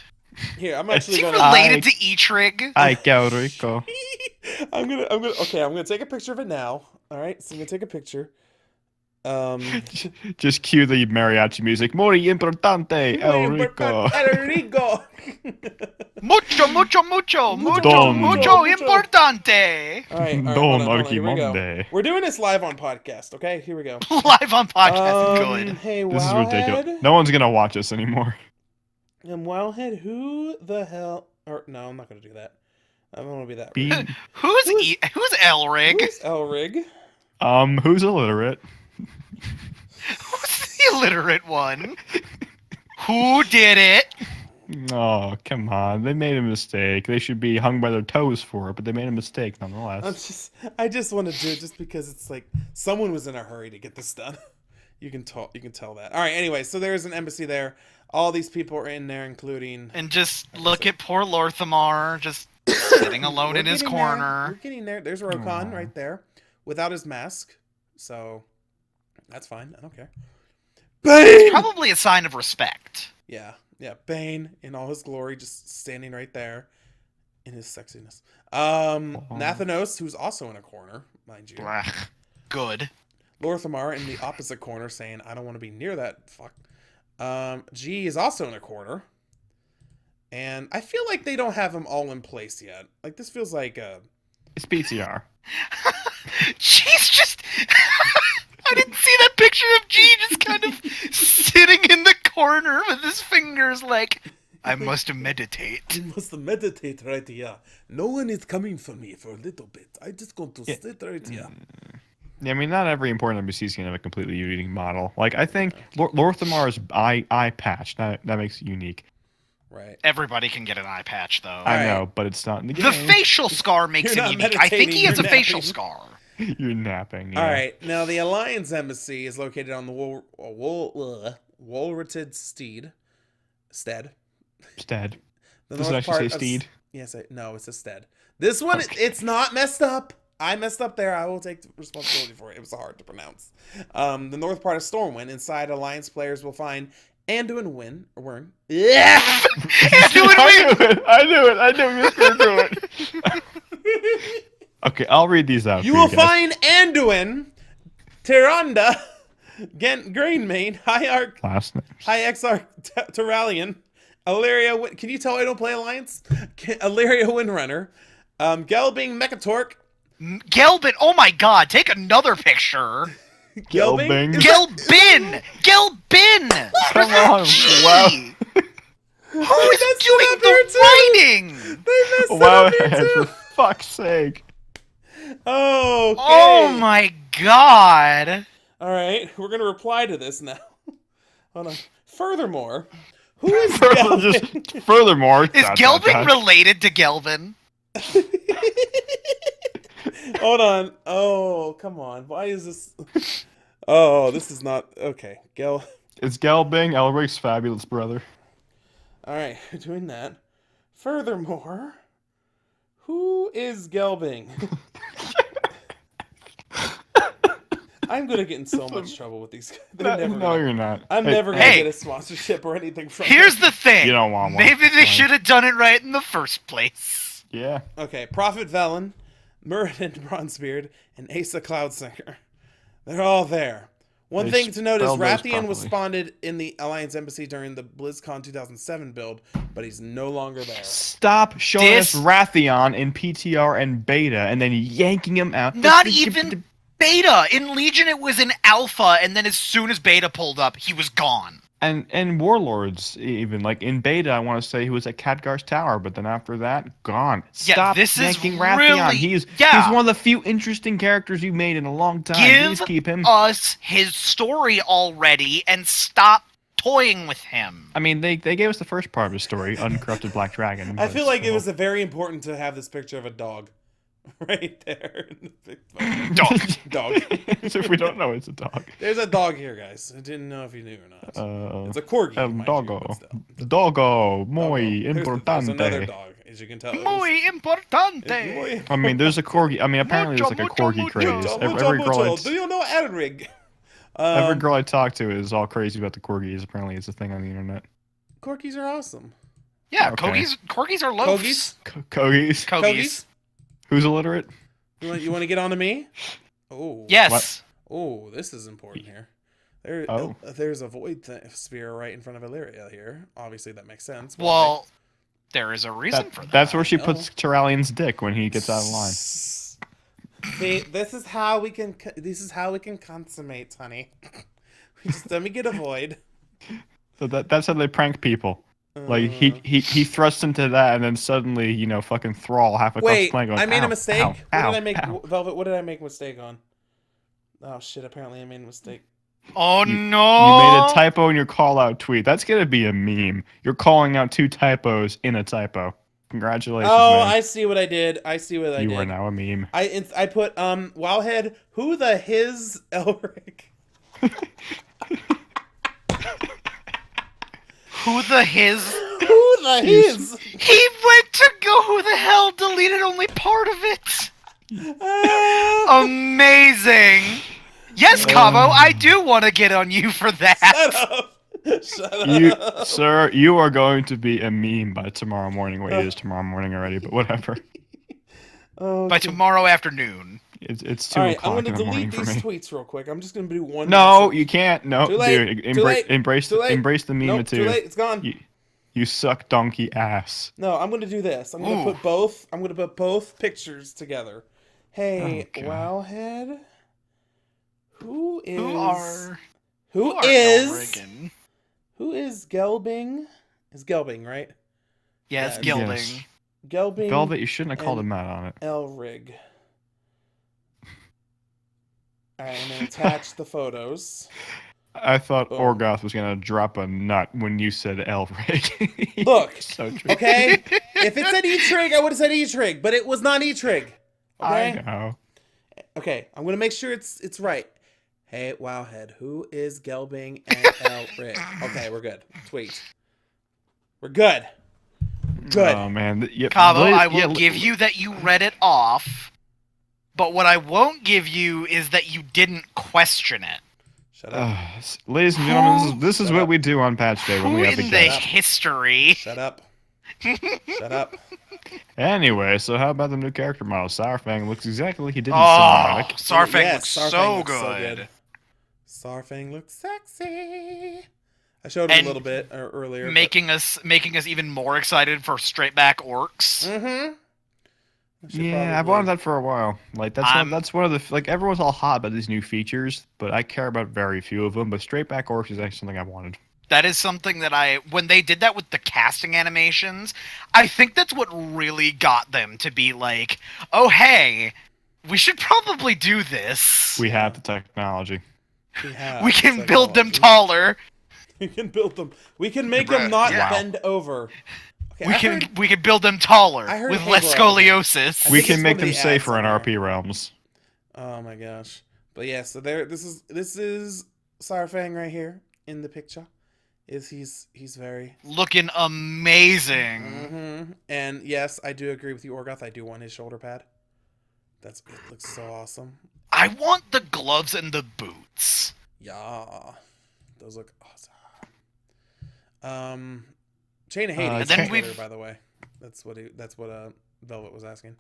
Here, I'm Is actually he gonna. related to Etrig? Ay, qué rico. Okay, I'm gonna take a picture of it now. All right, so I'm gonna take a picture. Just cue the mariachi music. Muy importante, El Rico. El Rico. Mucho Don. importante. All right, Don hold on, here we go. Archimonde. We're doing this live on podcast. Okay, here we go. Live on podcast, good. Hey, This is Wowhead. ridiculous. No one's gonna watch us anymore. And Wowhead, who the hell? Or no, I'm not gonna do that. I don't want to be that. Be, Who's Elrig? Who's Elrig? who's illiterate? Who's the illiterate one? Who did it? Oh, come on. They made a mistake. They should be hung by their toes for it, but they made a mistake nonetheless. I just want to do it just because it's like someone was in a hurry to get this done. You can tell that. All right. Anyway, so there's an embassy there. All these people are in there, including. And just look at poor Lorthamar, just sitting alone in his corner. We're getting there. There's Rokan right there, without his mask. So that's fine. I don't care. Bane. Probably a sign of respect. Yeah. Bane in all his glory, just standing right there in his sexiness. Nathanos, who's also in a corner, mind you. Blah. Good. Lorthamar in the opposite corner, saying, "I don't want to be near that fuck." G is also in a corner, and I feel like they don't have them all in place yet. Like this feels like It's BTR. She's just. I didn't see that picture of G just kind of sitting in the corner with his fingers like, I must meditate. I must meditate right here. No one is coming for me for a little bit. I just going to sit right here. Yeah, I mean, not every important NPC is going to have a completely unique model. Like, I think Lorthamar's eye patch, that makes it unique. Right. Everybody can get an eye patch, though. I know, but it's not in the game. The facial scar makes You're him not unique. I think he meditating, has a you're facial napping. scar. You're napping. Yeah. All right. Now the Alliance embassy is located on the Wolrated Stead. Stead. The Does it north actually part say of- steed? Yes, no, it's a stead. This one, it's not messed up. I messed up there. I will take responsibility for it. It was hard to pronounce. The north part of Stormwind. Inside, Alliance players will find Anduin Win. Or Wern. Yeah! Anduin Win! I knew it. You were going to do it. Okay, I'll read these out. You will find Anduin, Tyrande, Grainmane, High Exarch Terralion, Illyria. Can you tell I don't play Alliance? Illyria Windrunner, Gelbing Mechatork. Gelbin, oh my god, take another picture. Gelbing? Gelbin! Gelbin! Come on, wow. Who is doing the writing? They messed Wowhead, it up here too. for fuck's sake. Oh, okay. Oh my god. Alright, we're gonna reply to this now. Hold on. Furthermore, who is Gelbin? Furthermore, is Gelbin related to Gelbin? Hold on. Oh, come on. Why is this? Oh, this is not okay. It's Gelbing, Elric's fabulous brother. All right, doing that. Furthermore, who is Gelbing? I'm gonna get in so much trouble with these guys. No, you're not. I'm never gonna get a sponsorship or anything from Here's them. the thing. You don't want one. Maybe they should have done it right in the first place. Yeah. Okay, Prophet Velen, Muradin Bronzebeard, and Asa Cloudsinger. They're all there. One thing to note is Rathian was spawned in the Alliance Embassy during the BlizzCon 2007 build, but he's no longer there. Stop showing us Rathian in PTR and beta and then yanking him out. Not even beta. In Legion it was in alpha, and then as soon as beta pulled up, he was gone. And Warlords, even, like, in beta, I want to say he was at Khadgar's Tower, but then after that, gone. Stop yanking Rathian. He's one of the few interesting characters you made in a long time. Please keep him. Give us his story already, and stop toying with him. I mean, they gave us the first part of his story, Uncorrupted Black Dragon. I feel like it was very important to have this picture of a dog. Right there. Dog. So if we don't know, it's a dog. There's a dog here, guys. I didn't know if you knew or not. It's a corgi. Doggo. Muy importante. There's another dog, as you can tell. Muy importante. I mean, there's a corgi. I mean, apparently there's like a corgi craze. Do you know Elrig? Every girl I talk to is all crazy about the corgis. Apparently, it's a thing on the internet. Corgis are awesome. Yeah, okay. Corgis are loafs. Corgis. Who's illiterate? You want to get on to me? Oh. Yes. Oh, this is important here. There's a void sphere right in front of Illyria here. Obviously, that makes sense. Well, there is a reason for that. That's where she puts Terralian's dick when he gets out of line. See, this is how we can consummate, honey. Let me get a void. So that's how they prank people. Like he thrusts into that, and then suddenly, fucking Thrall half across the plane goes, I made a mistake. What did I make, Velvet? What did I make a mistake on? Oh shit! Apparently, I made a mistake. Oh no! You made a typo in your call-out tweet. That's gonna be a meme. You're calling out 2 typos in a typo. Congratulations. Oh, man. I see what I did. You are now a meme. I put Wowhead. Who the his Elric? Who the his? Who the his? He went to go. Who the hell deleted only part of it? Amazing. Yes, Cavo, I do want to get on you for that. Shut up. Sir, you are going to be a meme by tomorrow morning. Well, it is tomorrow morning already, but whatever. By tomorrow afternoon. It's 2 o'clock in the morning for me. I'm going to delete these tweets real quick. I'm just going to do one. No, you can't. No, too late. dude. Embrace the meme nope, too. Too late. It's gone. You suck donkey ass. No, I'm going to do this. I'm going to put both. I'm going to put both pictures together. Hey, Wowhead. Who is Gelbing? Is Gelbing, right? Yes, Gelding. Yes. Gelbing. Velvet, you shouldn't have called him that on it. Elrig. Alright, I'm going to attach the photos. I thought Orgoth was going to drop a nut when you said Elrig. Look, so okay? If it said E-Trig, I would have said E-Trig, but it was not E-Trig. Okay? I know. Okay, I'm going to make sure it's right. Hey, Wowhead, who is Gelbing and Elrig? Okay, we're good. Tweet. We're good. Good. Oh, man. Cavo, I will give you that you read it off, But what I won't give you is that you didn't question it. Shut up. Ladies and gentlemen, this is what we do on patch day when we have the in guest. history? Shut up. Shut up. Anyway, so how about the new character model? Sourfang looks exactly like he did in Oh, Cinematic. Sourfang looks Sourfang so looks good. Sourfang looks sexy. I showed him a little bit earlier. Making us even more excited for straight back orcs. Mm-hmm. Yeah, I've wanted that for a while. Like that's one of the like everyone's all hot about these new features, but I care about very few of them. But straight back orcs is actually something I wanted. That is something that when they did that with the casting animations, I think that's what really got them to be like, oh hey, we should probably do this. We have the technology. We can build them taller. We can build them. We can make them not bend over. Okay, we can build them taller with less scoliosis. We can make them safer in RP realms. Oh my gosh! But yeah, so this is Sourfang right here in the picture. He's very looking amazing. Mm-hmm. And yes, I do agree with you, Orgoth. I do want his shoulder pad. It looks so awesome. I want the gloves and the boots. Yeah, those look awesome. Chain of Hades, by the way. That's what Velvet was asking.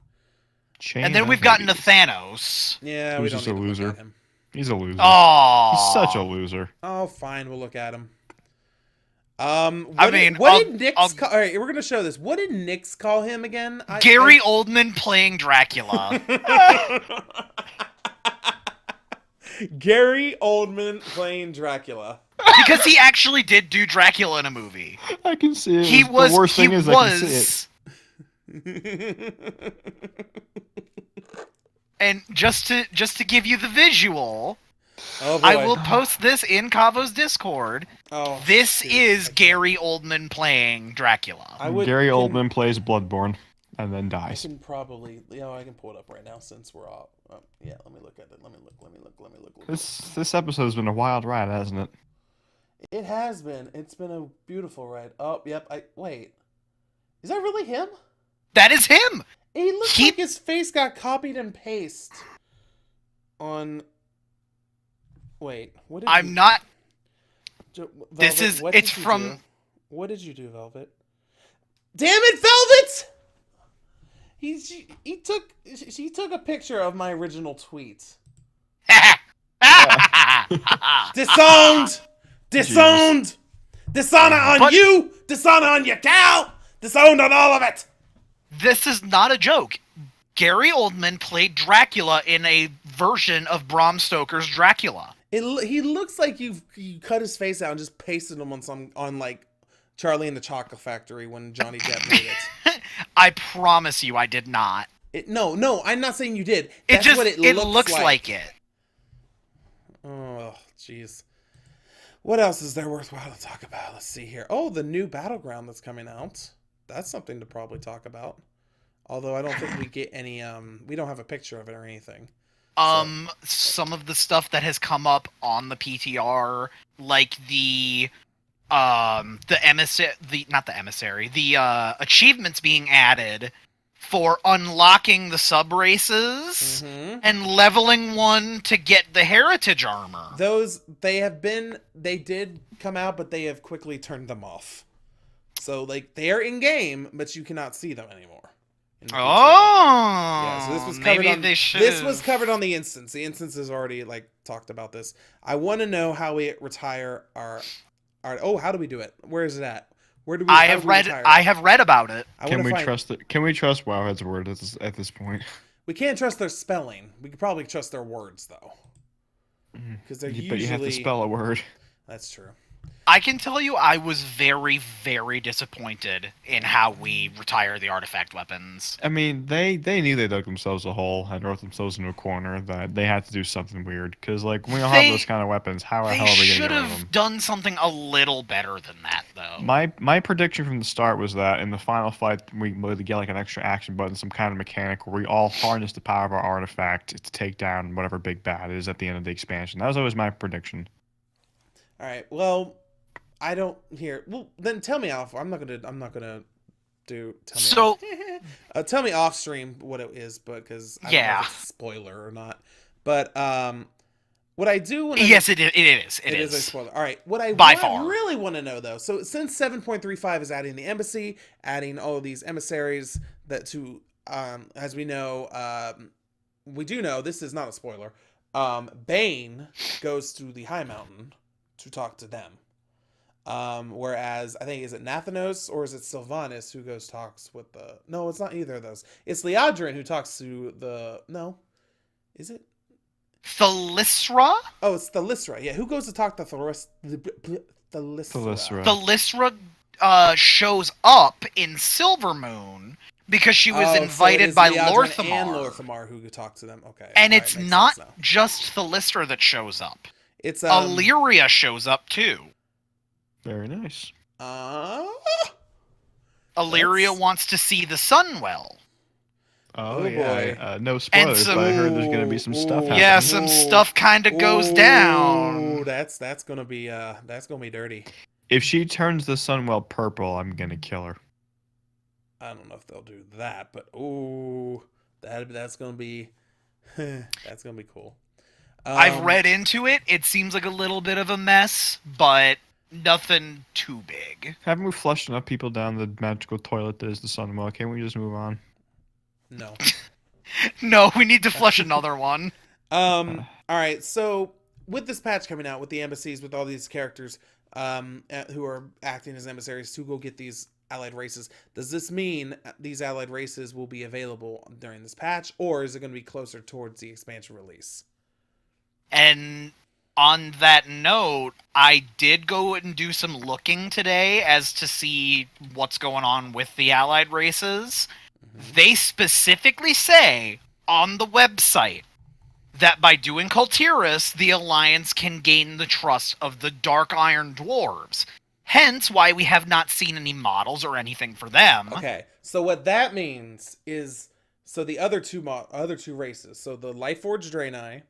And then we've gotten to Thanos. Yeah, we don't need to look at him. He's a loser. Oh, he's such a loser. Oh, fine, we'll look at him. What did Nyx call? All right, we're gonna show this. What did Nyx call him again? Gary Oldman playing Dracula. Gary Oldman playing Dracula. Because he actually did do Dracula in a movie. I can see it. The worst thing is I can see it. And just to give you the visual, oh boy. I will post this in Cavo's Discord. Oh, this is Gary Oldman playing Dracula. Gary Oldman plays Bloodborne and then dies. I can probably, I can pull it up right now since we're all. Yeah, let me look at it. Let me look. This episode's been a wild ride, hasn't it? It has been. It's been a beautiful ride. Oh, yep. Wait. Is that really him? That is him. He looks like his face got copied and pasted on. Wait. What did I'm not. Velvet, this is. It's from. Do? What did you do, Velvet? Damn it, Velvet! She took a picture of my original tweet. Disowned! Disowned! Jesus. Dishonor on you! Dishonor on your cow! Disowned on all of it! This is not a joke. Gary Oldman played Dracula in a version of Bram Stoker's Dracula. He looks like you cut his face out and just pasted him on like Charlie and the Chocolate Factory when Johnny Depp made it. I promise you I did not. No, I'm not saying you did. That's what it looks like it. Oh, jeez. What else is there worthwhile to talk about? Let's see here. Oh, the new Battleground that's coming out. That's something to probably talk about. Although I don't think we get any, we don't have a picture of it or anything. Some of the stuff that has come up on the PTR, like the achievements being added for unlocking the sub races and leveling one to get the heritage armor. They did come out, but they have quickly turned them off. So like they are in game, but you cannot see them anymore. Yeah, so this was covered this was covered on the instance. The instance has already like talked about this. I want to know how we retire our how do we do it? Where is it at? Where do we? I have read about it. Can we trust Wowhead's word at this point? We can't trust their spelling. We could probably trust their words though, because they're usually. But you have to spell a word. That's true. I can tell you I was very, very disappointed in how we retire the artifact weapons. I mean, they knew they dug themselves a hole and wrote themselves into a corner that they had to do something weird. Because, like, when we don't have those kind of weapons, how the hell are we going to get rid of them? They should have done something a little better than that, though. My prediction from the start was that in the final fight, we would get, like, an extra action button, some kind of mechanic where we all harness the power of our artifact to take down whatever big bad is at the end of the expansion. That was always my prediction. All right, well... I don't hear. Well, then tell me, Alpha. I'm not gonna Tell me off stream what it is, because I don't know if it's a spoiler or not. But what I do when yes, it is. It is a spoiler. All right. What I really want to know, though, so since 7.35 is adding the embassy, adding all of these emissaries that to, as we know, we do know, this is not a spoiler, Bane goes to the High Mountain to talk to them. Whereas, I think, is it Nathanos or is it Sylvanas who talks with the... No, it's not either of those. It's Liadrin who talks to the... No. Is it? Thalysra? Oh, it's Thalysra. Yeah, who goes to talk to Thalysra? Thalysra shows up in Silvermoon because she was invited by Lorthamar. And Lorthamar who could talk to them. Okay. And it's not just Thalysra that shows up. It's Illyria shows up too. Very nice. Illyria wants to see the Sunwell. Oh yeah. Boy. No spoilers, but I heard there's going to be some stuff happening. Yeah, some stuff kind of goes down. That's going to be dirty. If she turns the Sunwell purple, I'm going to kill her. I don't know if they'll do that, but that's going to be that's going to be cool. I've read into it. It seems like a little bit of a mess, but nothing too big. Haven't we flushed enough people down the magical toilet that is the Sunwell? Can't we just move on? No. No, we need to flush another one. All right, so with this patch coming out, with the embassies, with all these characters who are acting as emissaries to go get these allied races, does this mean these allied races will be available during this patch, or is it going to be closer towards the expansion release? And on that note, I did go and do some looking today as to see what's going on with the allied races. They specifically say on the website that by doing Kultiris, the Alliance can gain the trust of the Dark Iron Dwarves. Hence why we have not seen any models or anything for them. Okay, so what that means is, so the other two races, so the Lightforged Draenei,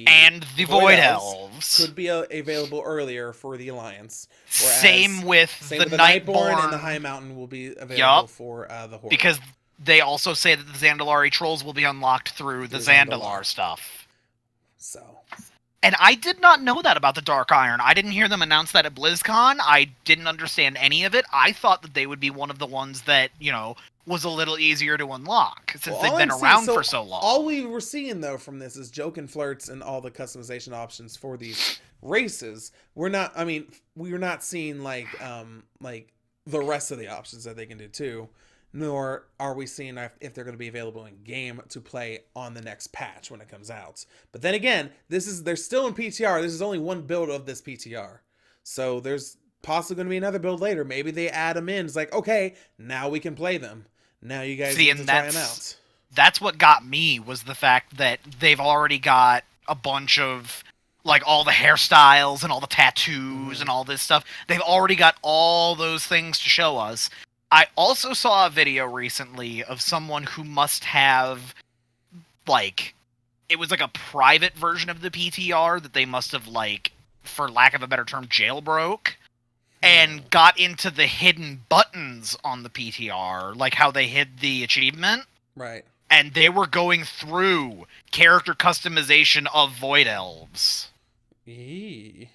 and the Void Elves could be available earlier for the Alliance. Same with the Nightborn and the High Mountain will be available for the Horde. Because they also say that the Zandalari Trolls will be unlocked through the Zandalar stuff. So. And I did not know that about the Dark Iron. I didn't hear them announce that at BlizzCon. I didn't understand any of it. I thought that they would be one of the ones that, was a little easier to unlock since they've been around for so long. All we were seeing, though, from this is joke and flirts and all the customization options for these races. We're not seeing like the rest of the options that they can do too. Nor are we seeing if they're going to be available in game to play on the next patch when it comes out. But then again, they're still in PTR. This is only one build of this PTR. So there's possibly going to be another build later. Maybe they add them in. It's like, okay, now we can play them. Now you guys get to try them out. That's what got me, was the fact that they've already got a bunch of, like, all the hairstyles and all the tattoos and all this stuff. They've already got all those things to show us. I also saw a video recently of someone who must have, like, it was like a private version of the PTR that they must have, like, for lack of a better term, jailbroke, and got into the hidden buttons on the PTR, like how they hid the achievement. Right. And they were going through character customization of Void Elves. Eee.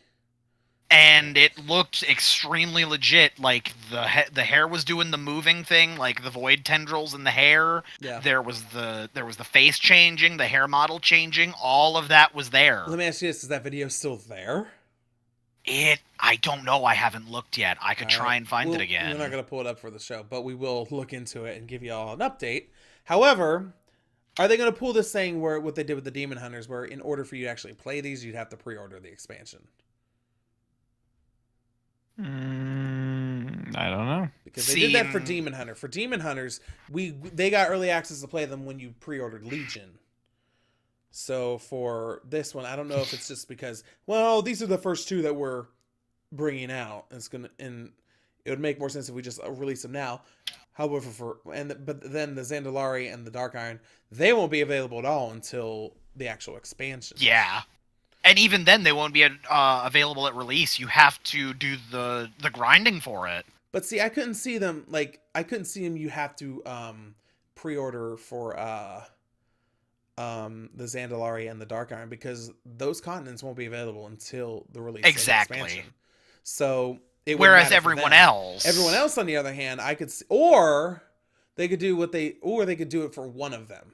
And it looked extremely legit. Like, the hair was doing the moving thing, like the void tendrils in the hair. Yeah. There was the face changing, the hair model changing. All of that was there. Let me ask you this: is that video still there? I don't know. I haven't looked yet. I could try and find it again. We're not going to pull it up for the show, but we will look into it and give you all an update. However, are they going to pull this thing where what they did with the Demon Hunters, where in order for you to actually play these, you'd have to pre-order the expansion? I don't know. Because they did that for Demon Hunter. For Demon Hunters, they got early access to play them when you pre-ordered Legion. So for this one, I don't know if it's just because, well, these are the first two that we're bringing out. And it would make more sense if we just release them now. However, but then the Zandalari and the Dark Iron, they won't be available at all until the actual expansion. Yeah. And even then, they won't be available at release. You have to do the grinding for it. But see, I couldn't see them you have to pre-order for the Zandalari and the Dark Iron, because those continents won't be available until the release of the expansion. So it would whereas matter for everyone them. else, Everyone else, on the other hand, I could see, or they could do they could do it for one of them,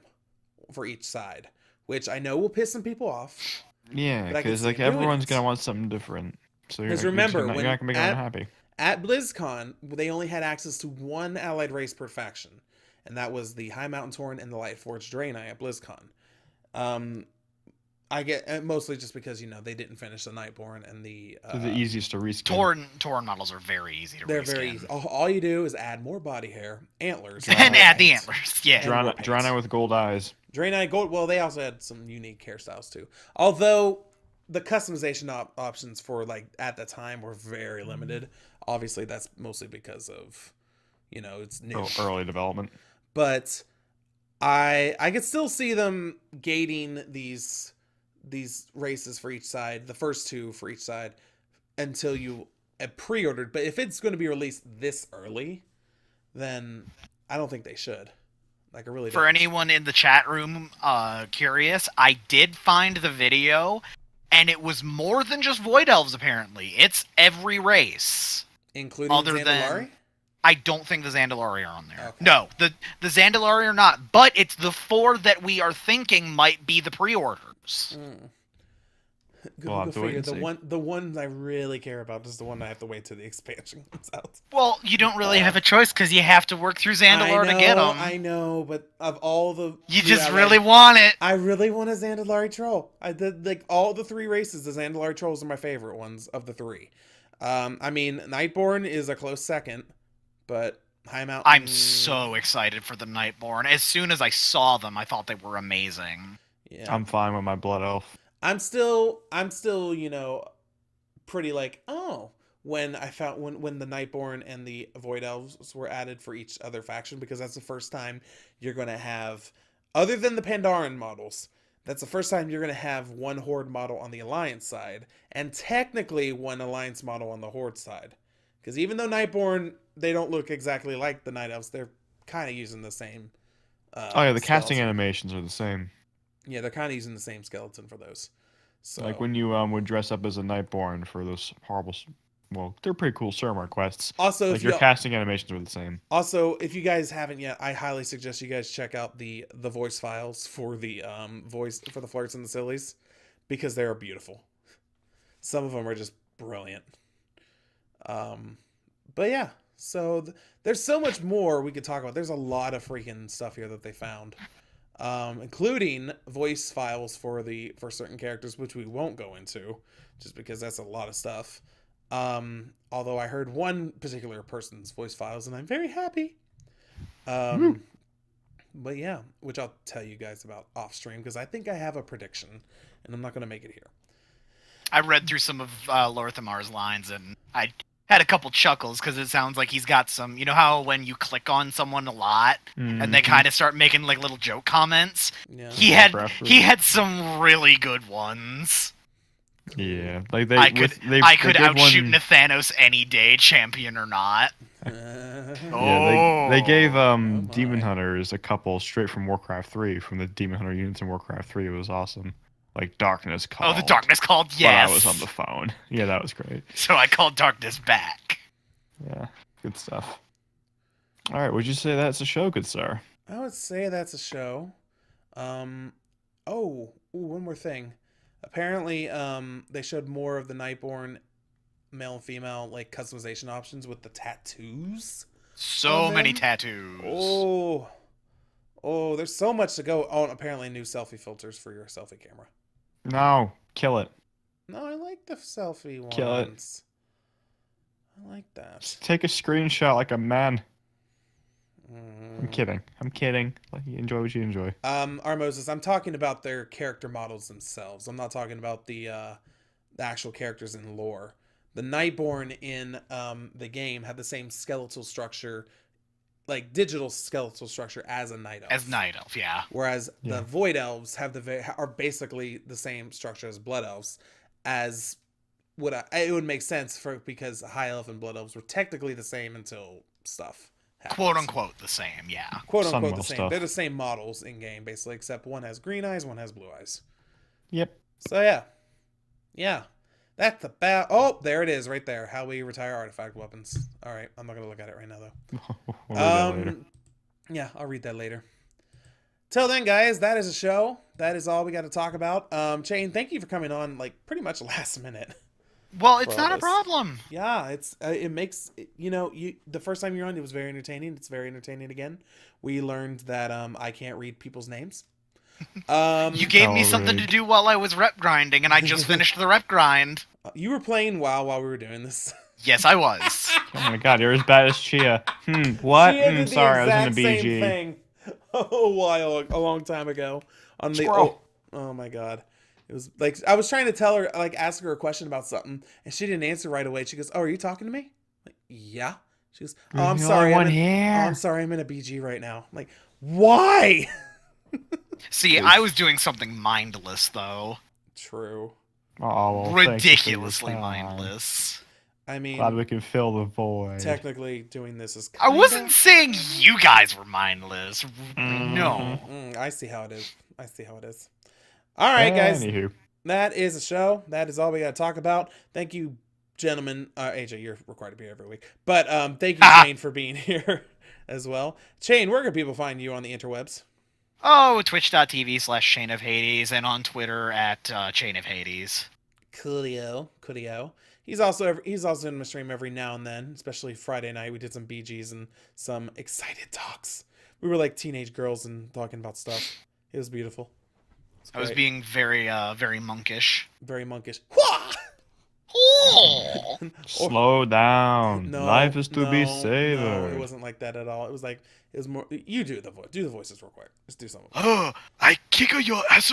for each side, which I know will piss some people off. Yeah, because like everyone's gonna want something different. So because remember, you're not gonna make everyone happy. At BlizzCon, they only had access to one allied race per faction, and that was the High Mountain Tauren and the Lightforged Draenei at BlizzCon. I get mostly just because they didn't finish the Nightborn and the They're the easiest to reskin. Tauren models are very easy to reskin. They're very easy. All you do is add more body hair, antlers, and add the antlers. Yeah, Draenei with gold eyes. Draenei gold. Well, they also had some unique hairstyles too. Although the customization options for at the time were very limited. Obviously, that's mostly because of it's new, early development. But I could still see them gating these races for each side, the first two for each side, until you have pre-ordered. But if it's going to be released this early, then I don't think they should. I really don't. For anyone in the chat room curious, I did find the video, and it was more than just Void Elves, apparently. It's every race. Including Zandalari? I don't think the Zandalari are on there. Okay. No, the Zandalari are not, but it's the 4 that we are thinking might be the pre-orders. Go figure. The one I really care about is the one I have to wait till the expansion comes out. Well, you don't really have a choice because you have to work through Zandalar to get them. I know, but of all the... You just really want it. I really want a Zandalari troll. I did, all the 3 races, the Zandalari trolls are my favorite ones of the 3. I mean, Nightborn is a close second, but High Mountain... I'm so excited for the Nightborn. As soon as I saw them, I thought they were amazing. Yeah. I'm fine with my Blood Elf. I'm still, pretty when I found when the Nightborn and the Void Elves were added for each other faction, because that's the first time you're going to have, other than the Pandaren models, that's the first time you're going to have one Horde model on the Alliance side, and technically one Alliance model on the Horde side. Because even though Nightborn, they don't look exactly like the Night Elves, they're kind of using the same... the casting animations are the same. Yeah, they're kind of using the same skeleton for those. So, like when you would dress up as a Nightborn for those horrible, well, they're pretty cool Suramar quests. Also, like your casting animations were the same. Also, if you guys haven't yet, I highly suggest you guys check out the voice files for the voice for the Flirts and the Sillies, because they are beautiful. Some of them are just brilliant. But yeah, so there's so much more we could talk about. There's a lot of freaking stuff here that they found. Including voice files for certain characters, which we won't go into, just because that's a lot of stuff. Although I heard one particular person's voice files, and I'm very happy. But yeah, which I'll tell you guys about off stream, because I think I have a prediction, and I'm not going to make it here. I read through some of Lorthamar's lines, and I had a couple chuckles, because it sounds like he's got some... You know how when you click on someone a lot, and they kind of start making little joke comments? Yeah. He had some really good ones. Yeah, I could outshoot Nathanos any day, champion or not. They gave Demon Hunters a couple straight from Warcraft 3, from the Demon Hunter units in Warcraft 3. It was awesome. Like Darkness Called. Oh, the Darkness Called, yes. While I was on the phone. Yeah, that was great. So I called Darkness back. Yeah, good stuff. All right, would you say that's a show, good sir? I would say that's a show. One more thing. Apparently, they showed more of the Nightborn male and female customization options with the tattoos. So many tattoos. Oh, there's so much to go. Oh, and apparently new selfie filters for your selfie camera. No, kill it. No, I like the selfie ones. Kill it. I like that. Just take a screenshot like a man. I'm kidding. Like, you enjoy what you enjoy. Moses, I'm talking about their character models themselves. I'm not talking about the actual characters in lore. The Nightborn in the game had the same skeletal structure, digital skeletal structure as a Night Elf. As Night Elf, yeah. Whereas the Void Elves are basically the same structure as Blood Elves, as it would make sense because High Elf and Blood Elves were technically the same until stuff happens. Quote unquote the same, yeah. Quote unquote the same. Stuff. They're the same models in game basically, except one has green eyes, one has blue eyes. Yep. So yeah. That's about. Oh, there it is, right there. How we retire artifact weapons. All right, I'm not gonna look at it right now though. We'll read that later. Yeah, I'll read that later. Till then, guys, that is a show. That is all we got to talk about. Chain, thank you for coming on like pretty much last minute. Well, it's not a problem. Yeah, it makes the first time you're on, it was very entertaining. It's very entertaining again. We learned that I can't read people's names. You gave me something to do while I was rep grinding, and I just finished the rep grind. You were playing WoW while we were doing this. Yes, I was. Oh my god, you're as bad as Chia. What? Chia did the Sorry, I was in exact the BG. same thing a long time ago on the. Squirrel. Oh my god. It was like I was trying to tell her, like, ask her a question about something, and she didn't answer right away. She goes, "Oh, are you talking to me?" I'm like, yeah. She goes, "Oh, I'm sorry. I'm sorry. I'm in a BG right now." I'm like, why? See, I was doing something mindless though. True. Oh, well, Ridiculously mindless. I mean, glad we can fill the void. Technically, doing this is. I wasn't saying you guys were mindless. No. I see how it is. All right, guys. Anywho. That is a show. That is all we got to talk about. Thank you, gentlemen. AJ, you're required to be here every week. But thank you, Chain, for being here as well. Chain, where can people find you on the interwebs? Oh, twitch.tv/Chain of Hades, and on Twitter at Chain of Hades. Coolio. He's also in my stream every now and then, especially Friday night. We did some BGs and some excited talks. We were like teenage girls and talking about stuff. It was beautiful. I was being very monkish. Very monkish. Oh! Slow down. No, Life is to be savored. No, it wasn't like that at all. It was more. You do the voice. Do the voices real quick. Let's do something. Oh, I kick your ass.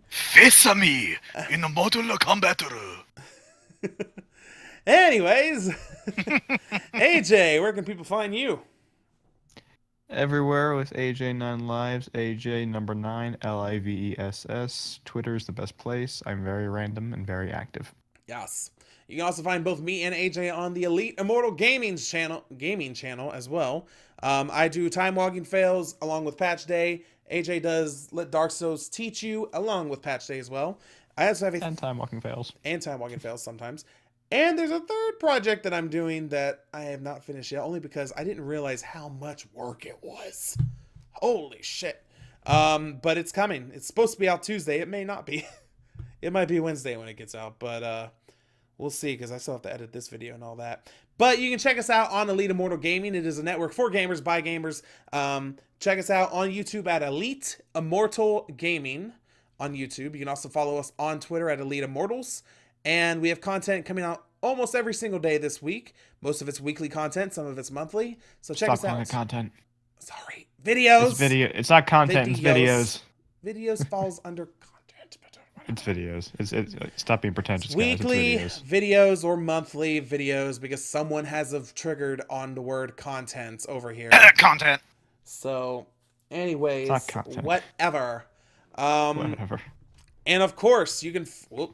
Face me in the Immortal combat. Anyways, AJ, where can people find you? Everywhere with AJ9 Lives, AJ number 9 LIVESS. Twitter is the best place. I'm very random and very active. Yes. You can also find both me and AJ on the Elite Immortal gaming channel as well. I do time walking fails along with Patch Day. AJ does Let Dark Souls Teach You along with Patch Day as well. I also have and time walking fails. And time walking fails sometimes. And there's a third project that I'm doing that I have not finished yet, only because I didn't realize how much work it was. Holy shit. But it's coming. It's supposed to be out Tuesday. It may not be. It might be Wednesday when it gets out, but we'll see, because I still have to edit this video and all that. But you can check us out on Elite Immortal Gaming. It is a network for gamers, by gamers. Check us out on YouTube at Elite Immortal Gaming on YouTube. You can also follow us on Twitter at Elite Immortals. And we have content coming out almost every single day this week. Most of it's weekly content, some of it's monthly. So check us out. Content. Sorry. Videos. It's not content, it's videos. Videos falls under content. It's videos. It's stop being pretentious, guys. Weekly It's videos or monthly videos, because someone has triggered on the word content over here. Content. So, anyways, not content. Whatever. Whatever. And of course, you can.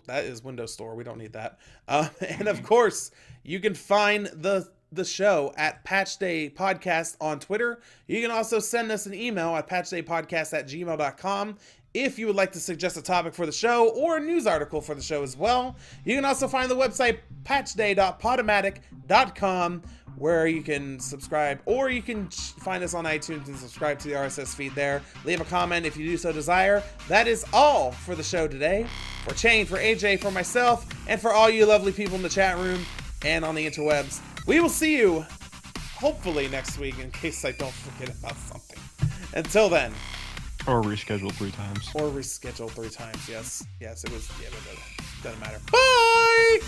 That is Windows Store. We don't need that. And of course, you can find the show at Patch Day Podcast on Twitter. You can also send us an email at patchdaypodcast@gmail.com if you would like to suggest a topic for the show or a news article for the show as well. You can also find the website patchday.podomatic.com, where you can subscribe, or you can find us on iTunes and subscribe to the RSS feed there. Leave a comment if you do so desire. That is all for the show today. For Chain, for AJ, for myself, and for all you lovely people in the chat room and on the interwebs, we will see you hopefully next week, in case I don't forget about something. Until then. Or reschedule 3 times. Or reschedule 3 times, yes. Yes, it was. Yeah, but it doesn't matter. Bye!